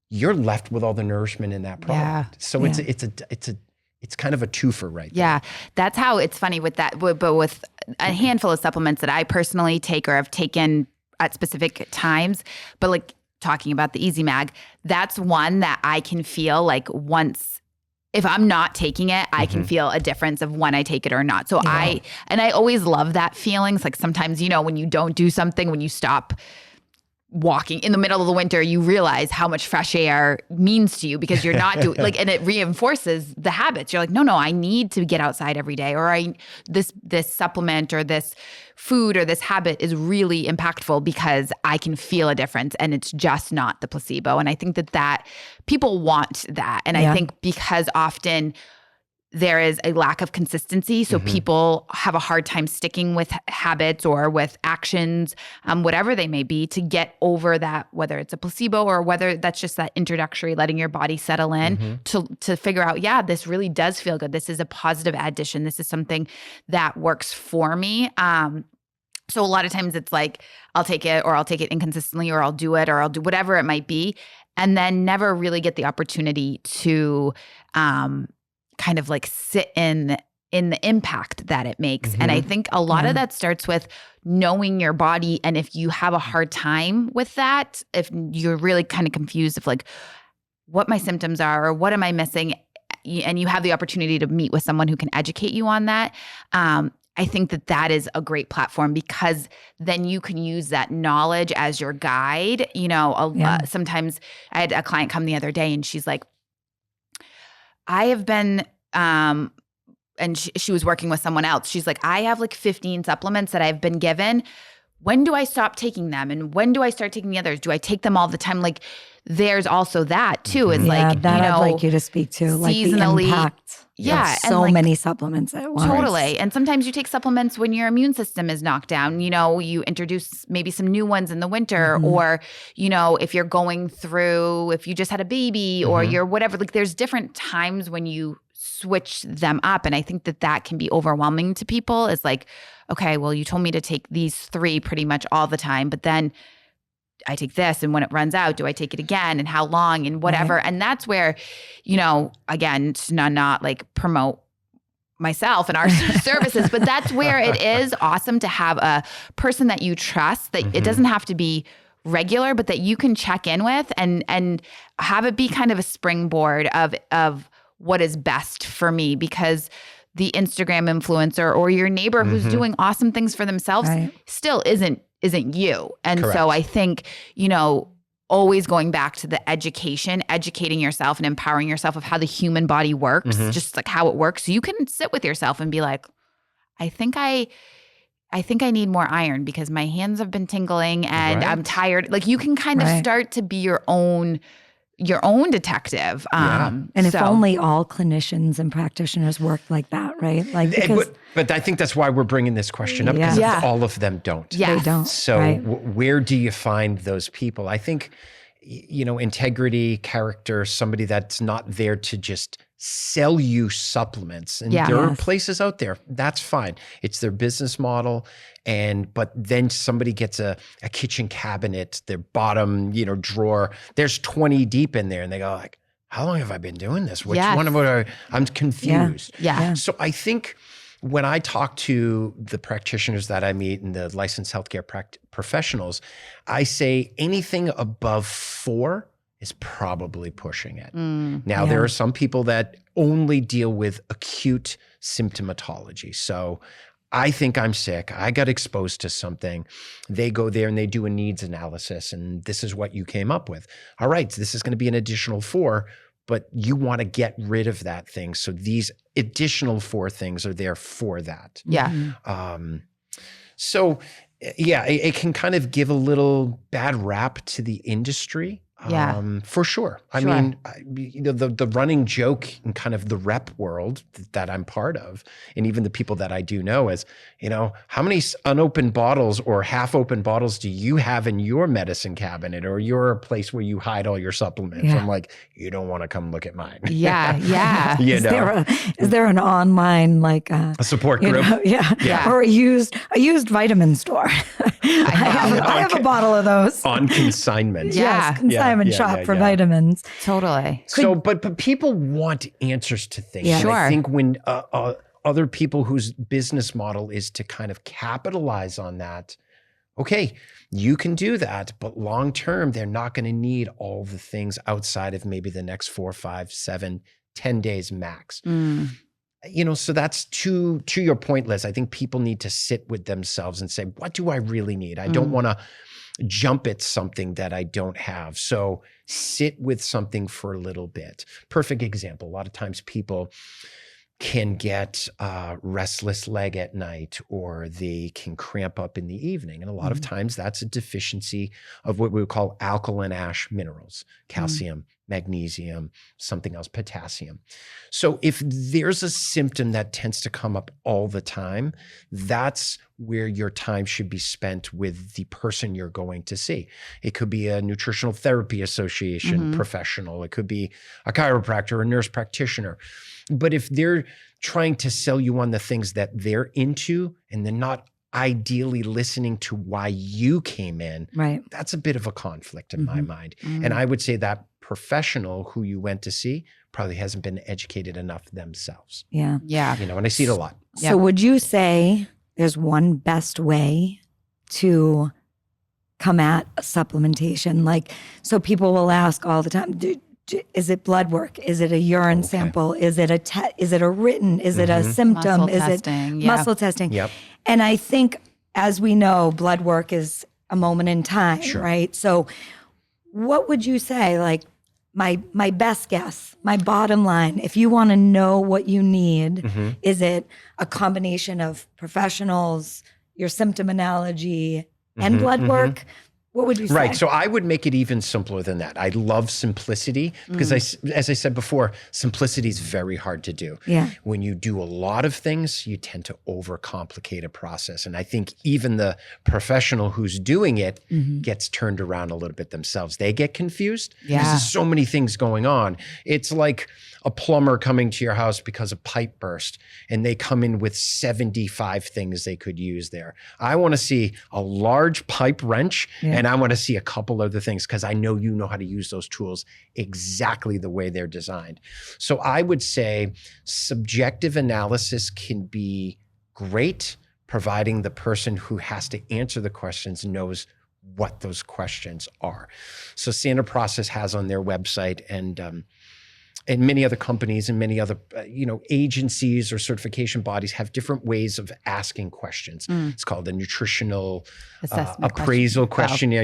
Speaker 3: you're left with all the nourishment in that product. So it's kind of a twofer right there.
Speaker 1: Yeah, that's how it's funny with that. But with a handful of supplements that I personally take or have taken at specific times, but like talking about the Easy Mag, that's one that I can feel like once if I'm not taking it, I can feel a difference of when I take it or not. So I always love that feeling. It's like sometimes, when you don't do something, when you stop walking in the middle of the winter, you realize how much fresh air means to you because you're not doing and it reinforces the habits. You're like, no, I need to get outside every day, or this supplement or this food or this habit is really impactful because I can feel a difference and it's just not the placebo. And I think that people want that. And I think because often there is a lack of consistency. So people have a hard time sticking with habits or with actions, whatever they may be, to get over that, whether it's a placebo or whether that's just that introductory, letting your body settle in to figure out, this really does feel good. This is a positive addition. This is something that works for me. So a lot of times it's like, I'll take it or I'll take it inconsistently or I'll do it or I'll do whatever it might be, and then never really get the opportunity to kind of like sit in the impact that it makes. And I think a lot of that starts with knowing your body. And if you have a hard time with that, if you're really kind of confused of like what my symptoms are or what am I missing, and you have the opportunity to meet with someone who can educate you on that, I think that is a great platform because then you can use that knowledge as your guide. Sometimes I had a client come the other day and she's like, I have been, and she was working with someone else. She's like, I have like 15 supplements that I've been given. When do I stop taking them? And when do I start taking the others? Do I take them all the time? Like, there's also that too. Is like,
Speaker 2: that I'd like you to speak to, like the impact.
Speaker 1: Yeah.
Speaker 2: Of so many supplements at once.
Speaker 1: Totally. And sometimes you take supplements when your immune system is knocked down. You introduce maybe some new ones in the winter or, if you're going through, if you just had a baby or you're whatever, like there's different times when you switch them up. And I think that can be overwhelming to people. It's like, okay, well, you told me to take these 3 pretty much all the time, but then I take this, and when it runs out, do I take it again, and how long, and whatever. Right. And that's where, again, to not like promote myself and our services, but that's where it is awesome to have a person that you trust, that it doesn't have to be regular, but that you can check in with and have it be kind of a springboard of what is best for me, because the Instagram influencer or your neighbor who's doing awesome things for themselves still isn't you. And
Speaker 3: Correct.
Speaker 1: So I think, always going back to the educating yourself and empowering yourself of how the human body works, just like how it works. So you can sit with yourself and be like, I think I need more iron because my hands have been tingling and I'm tired. Like you can kind of start to be your own detective.
Speaker 2: And if only all clinicians and practitioners worked like that, right? Like,
Speaker 3: but I think that's why we're bringing this question up, because all of them don't.
Speaker 2: They don't.
Speaker 3: So where do you find those people? I think, integrity, character, somebody that's not there to just sell you supplements. And there are places out there, that's fine. It's their business model. But then somebody gets a kitchen cabinet, their bottom, drawer, there's 20 deep in there, and they go like, how long have I been doing this? Which one of I'm confused.
Speaker 1: Yeah.
Speaker 3: So I think when I talk to the practitioners that I meet and the licensed healthcare professionals, I say anything above 4 is probably pushing it. Now, there are some people that only deal with acute symptomatology. So I think I'm sick. I got exposed to something. They go there and they do a needs analysis, and this is what you came up with. All right, so this is going to be an additional 4, but you want to get rid of that thing. So these additional 4 things are there for that.
Speaker 1: Yeah.
Speaker 3: It can kind of give a little bad rap to the industry. For sure. I mean, the running joke in kind of the rep world that I'm part of, and even the people that I do know is, how many unopened bottles or half open bottles do you have in your medicine cabinet or your place where you hide all your supplements? I'm like, you don't want to come look at mine.
Speaker 1: Yeah.
Speaker 2: Is there an online a
Speaker 3: support group?
Speaker 2: Or a used vitamin store? I have a bottle of those
Speaker 3: on consignment.
Speaker 2: Yes, consignment shop for vitamins.
Speaker 1: Totally.
Speaker 3: So, but people want answers to things.
Speaker 1: Sure.
Speaker 3: I think when other people whose business model is to kind of capitalize on that, okay, you can do that, but long term, they're not going to need all the things outside of maybe the next 4, 5, 7, 10 days max. So that's to your point, Liz. I think people need to sit with themselves and say, what do I really need? I don't want to jump at something that I don't have. So sit with something for a little bit. Perfect example. A lot of times people can get restless leg at night, or they can cramp up in the evening. And a lot of times that's a deficiency of what we would call alkaline ash minerals, calcium, magnesium, something else, potassium. So if there's a symptom that tends to come up all the time, that's where your time should be spent with the person you're going to see. It could be a nutritional therapy association professional. It could be a chiropractor, a nurse practitioner. But if they're trying to sell you on the things that they're into and they're not ideally listening to why you came in,
Speaker 2: Right.
Speaker 3: that's a bit of a conflict in my mind. And I would say that professional who you went to see probably hasn't been educated enough themselves.
Speaker 2: Yeah.
Speaker 1: Yeah.
Speaker 3: And I see it a lot.
Speaker 1: Yeah.
Speaker 2: So would you say there's one best way to come at supplementation? Like, so people will ask all the time, is it blood work? Is it a urine sample? Is it is it a written? Is it a symptom?
Speaker 1: Muscle
Speaker 2: Is
Speaker 1: testing,
Speaker 2: it
Speaker 1: yeah.
Speaker 2: muscle testing?
Speaker 3: Yep.
Speaker 2: And I think, as we know, blood work is a moment in time, right? So what would you say, like, my best guess, my bottom line, if you want to know what you need, is it a combination of professionals, your symptom analogy, and blood work? What would you say?
Speaker 3: Right. So I would make it even simpler than that. I love simplicity because, as I said before, simplicity is very hard to do.
Speaker 2: Yeah.
Speaker 3: When you do a lot of things, you tend to overcomplicate a process. And I think even the professional who's doing it gets turned around a little bit themselves. They get confused because there's so many things going on. It's like a plumber coming to your house because a pipe burst, and they come in with 75 things they could use there. I want to see a large pipe wrench, and I want to see a couple other things because I know you know how to use those tools exactly the way they're designed. So I would say subjective analysis can be great, providing the person who has to answer the questions knows what those questions are. So Standard Process has on their website, and many other companies and many other agencies or certification bodies have different ways of asking questions. It's called a nutritional appraisal questionnaire,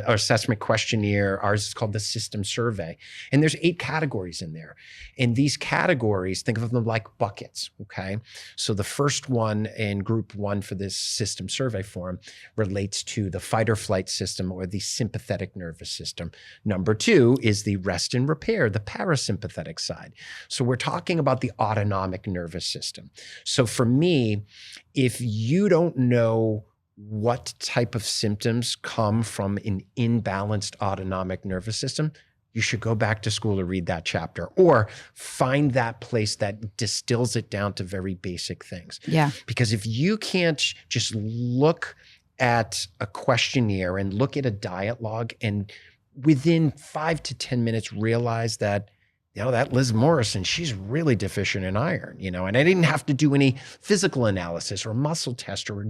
Speaker 3: or assessment questionnaire. Ours is called the system survey. And there's 8 categories in there. And these categories, think of them like buckets, okay? So the first one in group 1 for this system survey form relates to the fight or flight system or the sympathetic nervous system. Number 2 is the rest and repair, the parasympathetic side. So we're talking about the autonomic nervous system. So for me, if you don't know what type of symptoms come from an imbalanced autonomic nervous system, you should go back to school or read that chapter, or find that place that distills it down to very basic things.
Speaker 1: Yeah.
Speaker 3: Because if you can't just look at a questionnaire and look at a diet log and within 5 to 10 minutes realize that that Liz Morrison, she's really deficient in iron, and I didn't have to do any physical analysis or muscle test or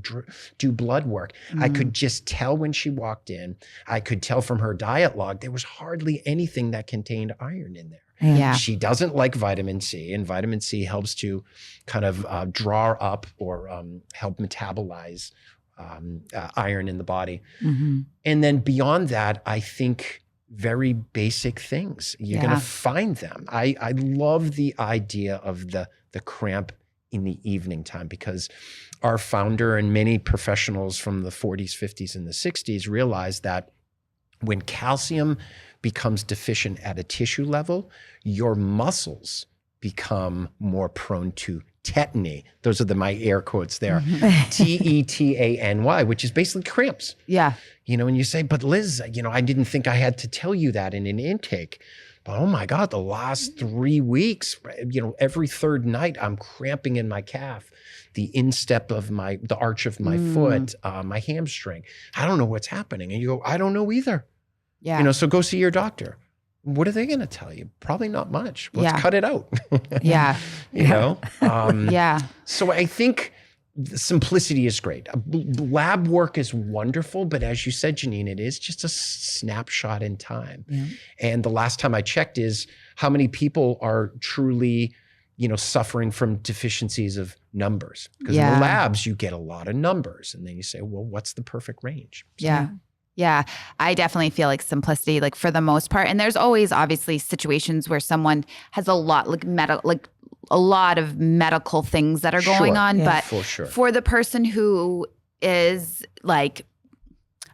Speaker 3: do blood work. I could just tell when she walked in. I could tell from her diet log, there was hardly anything that contained iron in there.
Speaker 1: Yeah.
Speaker 3: She doesn't like vitamin C, and vitamin C helps to kind of draw up or help metabolize iron in the body. And then beyond that, I think very basic things. You're going to find them. I love the idea of the cramp in the evening time, because our founder and many professionals from the 40s, 50s, and the 60s realized that when calcium becomes deficient at a tissue level, your muscles become more prone to tetany. Those are my air quotes there. Tetany, which is basically cramps.
Speaker 1: Yeah.
Speaker 3: And you say, but Liz, I didn't think I had to tell you that in an intake. But oh my God, the last 3 weeks, every third night I'm cramping in my calf, the instep of the arch of my foot, my hamstring. I don't know what's happening. And you go, I don't know either.
Speaker 1: Yeah.
Speaker 3: So go see your doctor. What are they going to tell you? Probably not much. Let's cut it out.
Speaker 1: Yeah.
Speaker 3: Yeah.
Speaker 1: Yeah.
Speaker 3: So I think the simplicity is great. Lab work is wonderful, but as you said, Janine, it is just a snapshot in time.
Speaker 2: Yeah.
Speaker 3: And the last time I checked is how many people are truly, suffering from deficiencies of numbers. Because in the labs, you get a lot of numbers. And then you say, well, what's the perfect range?
Speaker 1: Yeah. Yeah, I definitely feel like simplicity, like for the most part. And there's always obviously situations where someone has a lot a lot of medical things that are going on.
Speaker 2: Yeah.
Speaker 1: But
Speaker 3: For sure.
Speaker 1: for the person who is like,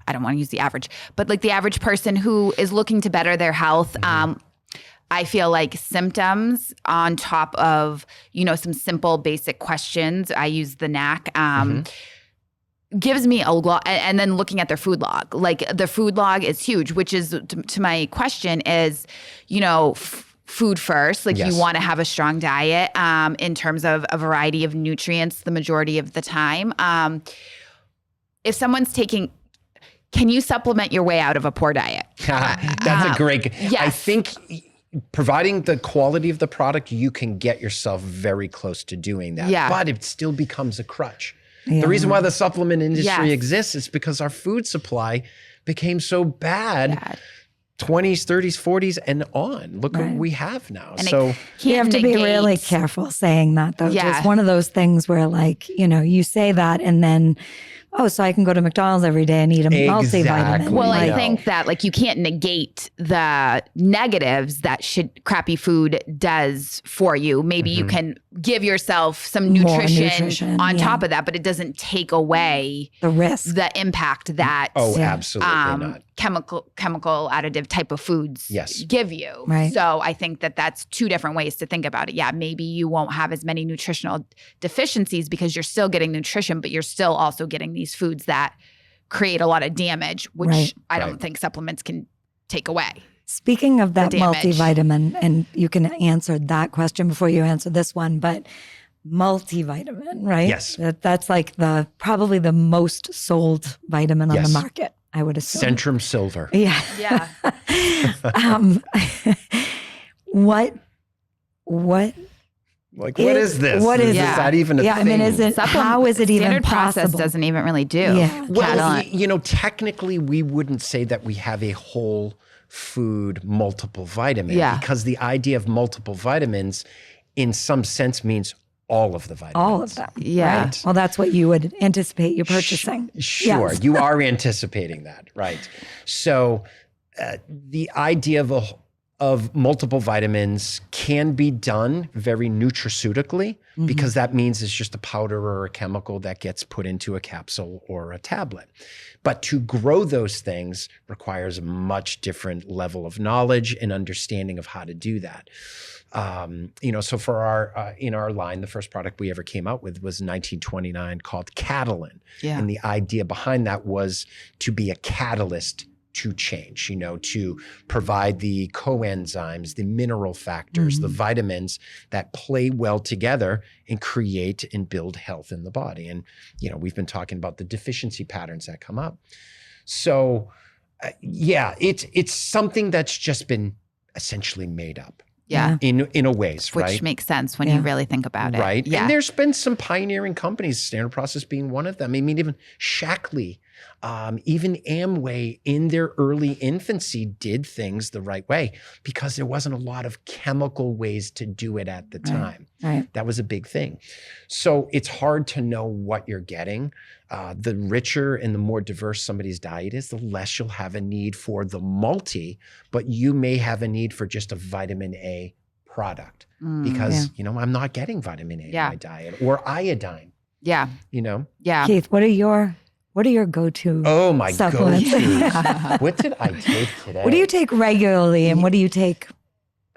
Speaker 1: I don't want to use the average, but like the average person who is looking to better their health, I feel like symptoms on top of, some simple basic questions. I use the NAC. Gives me a lot, and then looking at their food log, like the food log is huge, which is to my question is, food first, like you want to have a strong diet in terms of a variety of nutrients the majority of the time. If someone's can you supplement your way out of a poor diet?
Speaker 3: That's a great,
Speaker 1: yes.
Speaker 3: I think providing the quality of the product, you can get yourself very close to doing that, but it still becomes a crutch.
Speaker 2: Yeah.
Speaker 3: The reason why the supplement industry exists is because our food supply became so bad. 20s, 30s, 40s, and on. Look what we have now.
Speaker 1: And
Speaker 3: so
Speaker 2: you have to be really careful saying that, though.
Speaker 1: Yeah.
Speaker 2: It's one of those things where, like, you say that and then, so I can go to McDonald's every day and eat a multivitamin.
Speaker 1: Well,
Speaker 3: I
Speaker 1: I
Speaker 3: know.
Speaker 1: think that you can't negate the negatives that crappy food does for you. Maybe you can give yourself some nutrition on top of that, but it doesn't take away
Speaker 2: the risk,
Speaker 1: the impact that
Speaker 3: absolutely not.
Speaker 1: chemical additive type of foods give you.
Speaker 2: Right.
Speaker 1: So I think that that's two different ways to think about it. Yeah, maybe you won't have as many nutritional deficiencies because you're still getting nutrition, but you're still also getting these foods that create a lot of damage, which I don't think supplements can take away.
Speaker 2: Speaking of that multivitamin, and you can answer that question before you answer this one, but multivitamin, right?
Speaker 3: Yes.
Speaker 2: That's like probably the most sold vitamin on the market, I would assume.
Speaker 3: Centrum Silver.
Speaker 2: Yeah.
Speaker 1: Yeah.
Speaker 2: What
Speaker 3: Like, what is this?
Speaker 2: What is
Speaker 3: that even a thing?
Speaker 2: I mean, how is it even
Speaker 1: Standard
Speaker 2: possible?
Speaker 1: Process doesn't even really do.
Speaker 2: Yeah.
Speaker 3: Well, technically we wouldn't say that we have a whole food multiple vitamin because the idea of multiple vitamins in some sense means all of the vitamins.
Speaker 2: All of them.
Speaker 1: Yeah.
Speaker 2: Right? Well, that's what you would anticipate you're purchasing.
Speaker 3: Sure.
Speaker 2: Yes.
Speaker 3: You are anticipating that, right? So the idea of multiple vitamins can be done very nutraceutically because that means it's just a powder or a chemical that gets put into a capsule or a tablet. But to grow those things requires a much different level of knowledge and understanding of how to do that. So for in our line, the first product we ever came out with was 1929 called Catalin.
Speaker 1: Yeah.
Speaker 3: And the idea behind that was to be a catalyst to change, to provide the coenzymes, the mineral factors, the vitamins that play well together and create and build health in the body. And, we've been talking about the deficiency patterns that come up. So, it's something that's just been essentially made up.
Speaker 1: Yeah.
Speaker 3: In a ways,
Speaker 1: Which
Speaker 3: right?
Speaker 1: makes sense when you really think about it.
Speaker 3: Right.
Speaker 1: Yeah.
Speaker 3: And there's been some pioneering companies, Standard Process being one of them. I mean, even Shackley, even Amway in their early infancy did things the right way because there wasn't a lot of chemical ways to do it at the time.
Speaker 2: Right.
Speaker 3: That was a big thing. So it's hard to know what you're getting. The richer and the more diverse somebody's diet is, the less you'll have a need for the multi, but you may have a need for just a vitamin A product because, I'm not getting vitamin A in my diet or iodine.
Speaker 1: Yeah. Yeah.
Speaker 2: Keith, what are your go-to supplements?
Speaker 3: Go-to. What did I take today?
Speaker 2: What do you take regularly and what do you take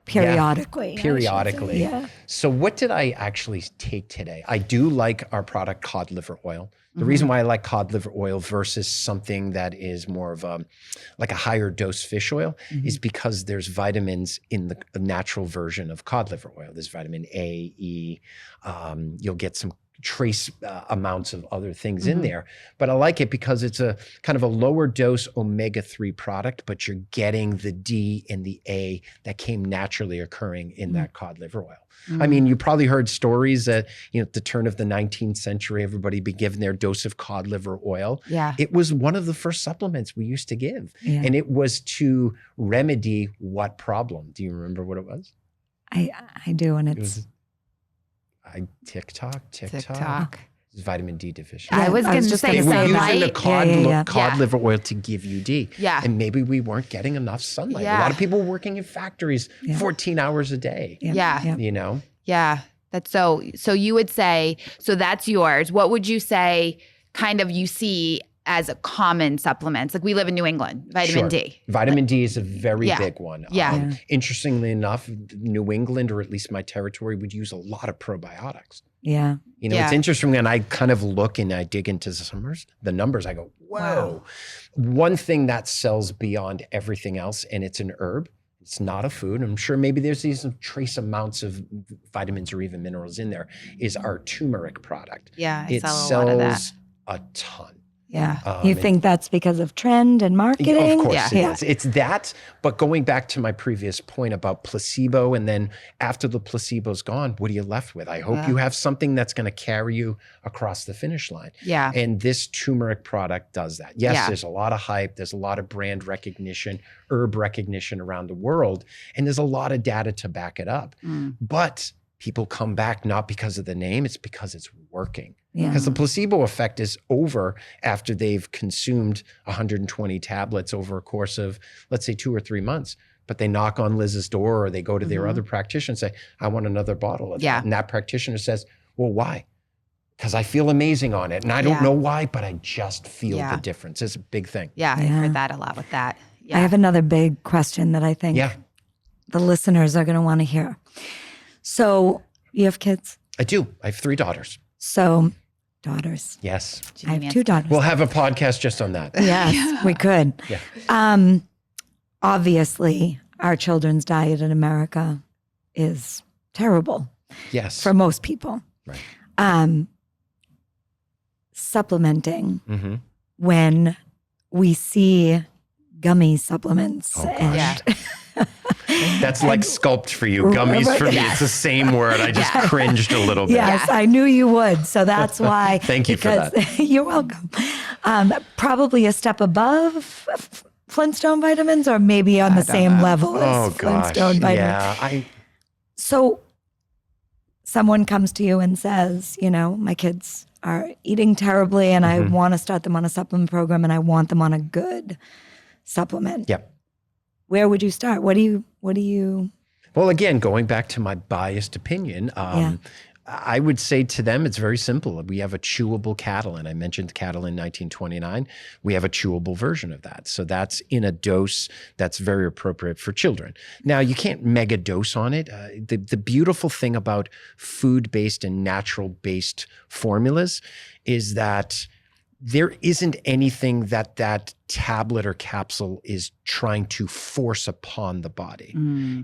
Speaker 2: periodically?
Speaker 3: Periodically.
Speaker 2: Yeah.
Speaker 3: So what did I actually take today? I do like our product cod liver oil. The reason why I like cod liver oil versus something that is more of a higher dose fish oil is because there's vitamins in the natural version of cod liver oil. There's vitamin A, E. You'll get some trace amounts of other things in there. But I like it because it's a kind of a lower dose omega-3 product, but you're getting the D and the A that came naturally occurring in that cod liver oil. I mean, you probably heard stories that, at the turn of the 19th century, everybody be given their dose of cod liver oil.
Speaker 1: Yeah.
Speaker 3: It was one of the first supplements we used to give.
Speaker 2: Yeah.
Speaker 3: And it was to remedy what problem? Do you remember what it was?
Speaker 2: I do, and
Speaker 3: It
Speaker 2: it's
Speaker 3: was TikTok.
Speaker 1: TikTok.
Speaker 3: It's vitamin D deficient.
Speaker 1: I was going to
Speaker 2: just
Speaker 1: say
Speaker 2: gonna
Speaker 3: We're
Speaker 2: say
Speaker 3: using
Speaker 1: sunlight.
Speaker 3: the cod,
Speaker 2: Yeah.
Speaker 3: cod
Speaker 1: Yeah.
Speaker 3: liver oil to give you D.
Speaker 1: Yeah.
Speaker 3: And maybe we weren't getting enough sunlight.
Speaker 1: Yeah.
Speaker 3: A lot of people were working in factories
Speaker 2: Yeah.
Speaker 3: 14 hours a day,
Speaker 1: Yeah.
Speaker 3: you know?
Speaker 1: Yeah. That's so you would say, so that's yours. What would you say kind of you see as a common supplements? Like we live in New England, vitamin
Speaker 3: Sure.
Speaker 1: D.
Speaker 3: Vitamin D is a very
Speaker 1: Yeah.
Speaker 3: big one.
Speaker 1: Yeah.
Speaker 3: Interestingly enough, New England, or at least my territory, would use a lot of probiotics.
Speaker 2: yeah.
Speaker 3: It's
Speaker 1: Yeah.
Speaker 3: interesting when I kind of look and I dig into the numbers, I go, whoa.
Speaker 1: Wow.
Speaker 3: One thing that sells beyond everything else, and it's an herb. It's not a food. I'm sure maybe there's these trace amounts of vitamins or even minerals in there, is our turmeric product.
Speaker 1: Yeah. I
Speaker 3: It
Speaker 1: sell a lot of that.
Speaker 3: sells a ton.
Speaker 2: Yeah.
Speaker 3: Um,
Speaker 2: You think that's because of trend and marketing?
Speaker 3: Of course
Speaker 1: Yeah.
Speaker 3: it is. It's that. But going back to my previous point about placebo, and then after the placebo's gone, what are you left with? I hope
Speaker 1: Yeah.
Speaker 3: you have something that's going to carry you across the finish line.
Speaker 1: Yeah.
Speaker 3: And this turmeric product does that. Yes,
Speaker 1: Yeah.
Speaker 3: there's a lot of hype. There's a lot of brand recognition, herb recognition around the world. And there's a lot of data to back it up. But people come back not because of the name, it's because it's working.
Speaker 2: Yeah.
Speaker 3: Because the placebo effect is over after they've consumed 120 tablets over a course of, let's say, 2 or 3 months. But they knock on Liz's door or they go to their other practitioner and say, I want another bottle of
Speaker 1: Yeah.
Speaker 3: that. And that practitioner says, well, why? Because I feel amazing on it. And I don't
Speaker 1: Yeah.
Speaker 3: know why, but I just feel
Speaker 1: Yeah.
Speaker 3: the difference. It's a big thing.
Speaker 1: Yeah. I've
Speaker 2: Yeah.
Speaker 1: heard that a lot with that. Yeah.
Speaker 2: I have another big question that I think
Speaker 3: Yeah,
Speaker 2: the listeners are going to want to hear. So you have kids?
Speaker 3: I do. I have 3 daughters.
Speaker 2: So daughters.
Speaker 3: Yes.
Speaker 2: I have 2 daughters.
Speaker 3: We'll have a podcast just on that.
Speaker 2: Yes, we could.
Speaker 3: Yeah.
Speaker 2: Obviously, our children's diet in America is terrible
Speaker 3: Yes.
Speaker 2: for most people.
Speaker 3: Right.
Speaker 2: Supplementing
Speaker 3: Mm-hmm.
Speaker 2: when we see gummy supplements.
Speaker 3: Oh, gosh.
Speaker 1: Yeah.
Speaker 3: That's like sculpt for you. Gummies for me.
Speaker 2: Yeah.
Speaker 3: It's the same word. I just cringed a little bit.
Speaker 2: Yes, I knew you would. So that's why.
Speaker 3: Thank you for that.
Speaker 2: You're welcome. Probably a step above Flintstone vitamins, or maybe on the same level
Speaker 3: Oh
Speaker 2: as
Speaker 3: gosh.
Speaker 2: Flintstone vitamins.
Speaker 3: Yeah.
Speaker 2: So someone comes to you and says, my kids are eating terribly and I want to start them on a supplement program and I want them on a good supplement.
Speaker 3: Yep.
Speaker 2: Where would you start? What do you
Speaker 3: Well, again, going back to my biased opinion, I would say to them, it's very simple. We have a chewable Catalin. I mentioned Catalin 1929. We have a chewable version of that. So that's in a dose that's very appropriate for children. Now, you can't mega dose on it. The beautiful thing about food-based and natural-based formulas is that there isn't anything that tablet or capsule is trying to force upon the body.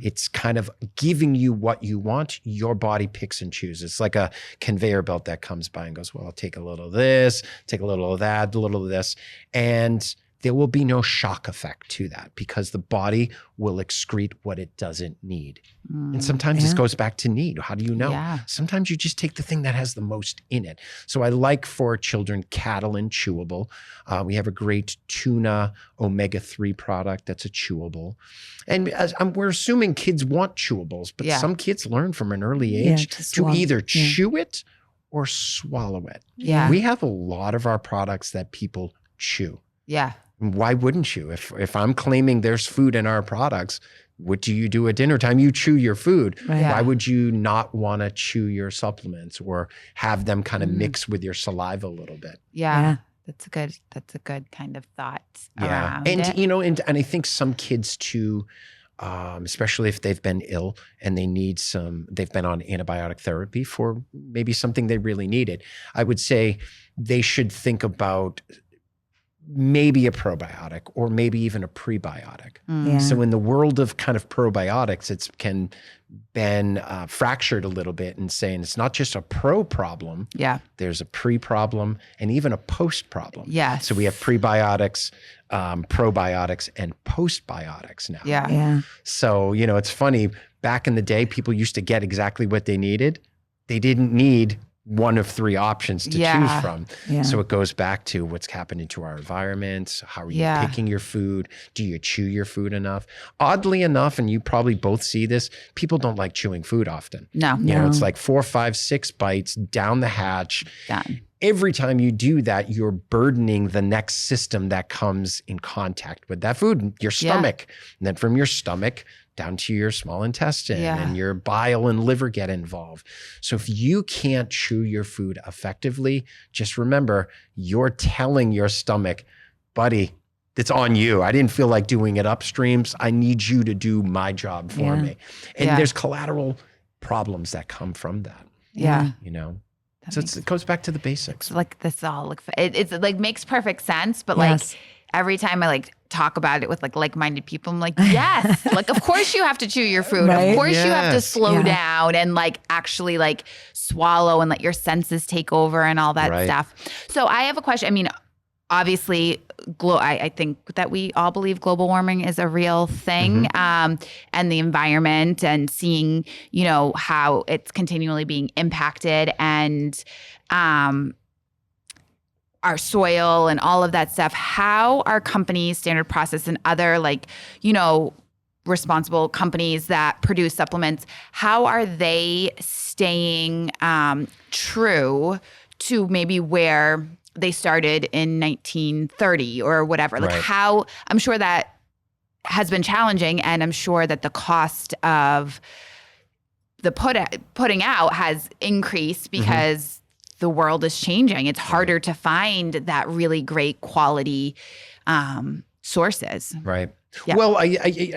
Speaker 3: It's kind of giving you what you want. Your body picks and chooses. It's like a conveyor belt that comes by and goes, well, I'll take a little of this, take a little of that, a little of this. And there will be no shock effect to that because the body will excrete what it doesn't need. And sometimes this goes back to need. How do you know?
Speaker 1: Yeah.
Speaker 3: Sometimes you just take the thing that has the most in it. So I like for children Catalin chewable. We have a great tuna omega-3 product that's a chewable. And we're assuming kids want chewables, but some kids learn from an early age
Speaker 2: to
Speaker 3: to
Speaker 2: swallow.
Speaker 3: either chew it or swallow it.
Speaker 1: Yeah.
Speaker 3: We have a lot of our products that people chew.
Speaker 1: Yeah.
Speaker 3: Why wouldn't you? If I'm claiming there's food in our products, what do you do at dinner time? You chew your food.
Speaker 2: Right.
Speaker 3: Why would you not want to chew your supplements or have them kind of mix with your saliva a little bit?
Speaker 1: Yeah. That's a good kind of thought around
Speaker 3: and
Speaker 1: it.
Speaker 3: and I think some kids too, especially if they've been ill and they've been on antibiotic therapy for maybe something they really needed. I would say they should think about maybe a probiotic or maybe even a prebiotic.
Speaker 2: Yeah.
Speaker 3: So in the world of kind of probiotics, it's been fractured a little bit and saying it's not just a pro problem.
Speaker 1: Yeah.
Speaker 3: There's a pre problem and even a post problem.
Speaker 1: Yes.
Speaker 3: So we have prebiotics, probiotics, and postbiotics now.
Speaker 1: Yeah.
Speaker 2: Yeah.
Speaker 3: So, it's funny. Back in the day, people used to get exactly what they needed. They didn't need one of three options to choose from.
Speaker 2: Yeah.
Speaker 3: So it goes back to what's happening to our environments. How are you picking your food? Do you chew your food enough? Oddly enough, and you probably both see this, people don't like chewing food often.
Speaker 1: No.
Speaker 3: It's like 4, 5, 6 bites down the hatch.
Speaker 1: Done.
Speaker 3: Every time you do that, you're burdening the next system that comes in contact with that food, your stomach. And then from your stomach down to your small intestine and your bile and liver get involved. So if you can't chew your food effectively, just remember, you're telling your stomach, buddy, it's on you. I didn't feel like doing it upstreams. I need you to do my job for me. And there's collateral problems that come from that.
Speaker 1: Yeah.
Speaker 3: So it goes back to the basics.
Speaker 1: Like this all it's like makes perfect sense, but like every time I like talk about it with like-minded people, I'm like, yes, like of course you have to chew your food.
Speaker 2: Right?
Speaker 1: Of course you have to slow down and like actually like swallow and let your senses take over and all that stuff. So I have a question. I mean, obviously, I think that we all believe global warming is a real thing, and the environment, and seeing, how it's continually being impacted, and our soil and all of that stuff. How are companies, Standard Process, and other responsible companies that produce supplements, how are they staying true to maybe where they started in 1930 or whatever? Like how, I'm sure that has been challenging, and I'm sure that the cost of the putting out has increased because the world is changing. It's harder to find that really great quality sources.
Speaker 3: Right.
Speaker 1: Yeah.
Speaker 3: Well, I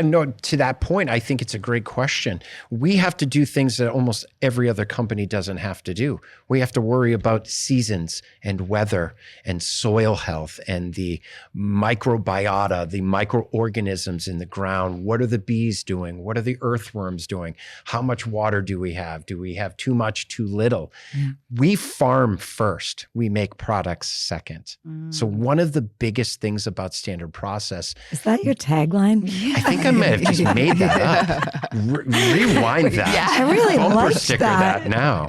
Speaker 3: know to that point, I think it's a great question. We have to do things that almost every other company doesn't have to do. We have to worry about seasons and weather and soil health and the microbiota, the microorganisms in the ground. What are the bees doing? What are the earthworms doing? How much water do we have? Do we have too much, too little? Yeah. We farm first. We make products second. So one of the biggest things about Standard Process—
Speaker 2: Is that your tagline?
Speaker 3: I think I may have just made that up. Rewind that.
Speaker 1: Yeah,
Speaker 2: I really
Speaker 3: Bumper
Speaker 2: like
Speaker 3: sticker
Speaker 2: that.
Speaker 3: now.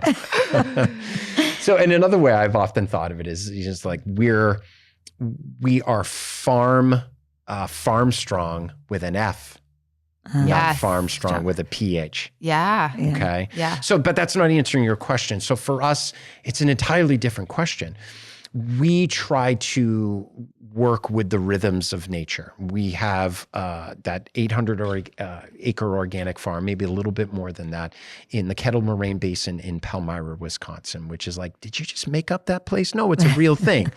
Speaker 3: So, and another way I've often thought of it is just like we are farm strong with an F, not farm strong with a PH.
Speaker 1: Yeah.
Speaker 3: Okay.
Speaker 1: Yeah.
Speaker 3: So, but that's not answering your question. So for us, it's an entirely different question. We try to work with the rhythms of nature. We have that 800-acre organic farm, maybe a little bit more than that, in the Kettle Moraine Basin in Palmyra, Wisconsin, which is like, did you just make up that place? No, it's a real thing.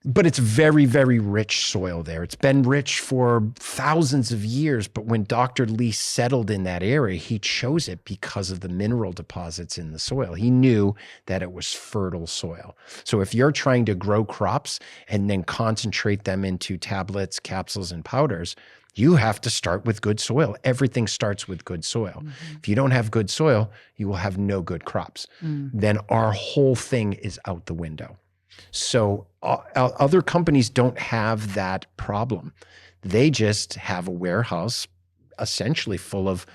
Speaker 3: But it's very, very rich soil there. It's been rich for thousands of years. But when Dr. Lee settled in that area, he chose it because of the mineral deposits in the soil. He knew that it was fertile soil. So if you're trying to grow crops and then concentrate them into tablets, capsules, and powders, you have to start with good soil. Everything starts with good soil. If you don't have good soil, you will have no good crops. Then our whole thing is out the window. So other companies don't have that problem. They just have a warehouse essentially full of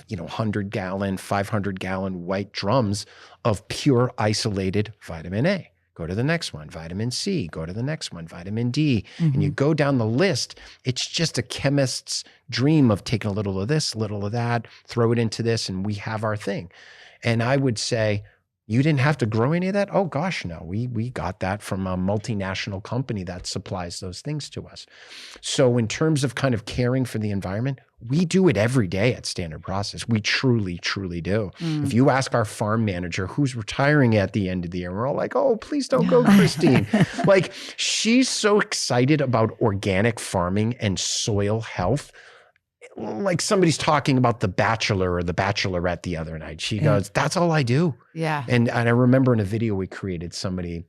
Speaker 3: 100-gallon, 500-gallon white drums of pure isolated vitamin A. Go to the next one, vitamin C. Go to the next one, vitamin D. And you go down the list. It's just a chemist's dream of taking a little of this, a little of that, throw it into this, and we have our thing. And I would say, you didn't have to grow any of that? Oh gosh, no. We got that from a multinational company that supplies those things to us. So in terms of kind of caring for the environment, we do it every day at Standard Process. We truly, truly do. If you ask our farm manager who's retiring at the end of the year, we're all like, oh, please don't go, Christine. Like, she's so excited about organic farming and soil health. Like somebody's talking about The Bachelor or The Bachelorette the other night. She goes, that's all I do.
Speaker 1: Yeah.
Speaker 3: And I remember in a video we created, somebody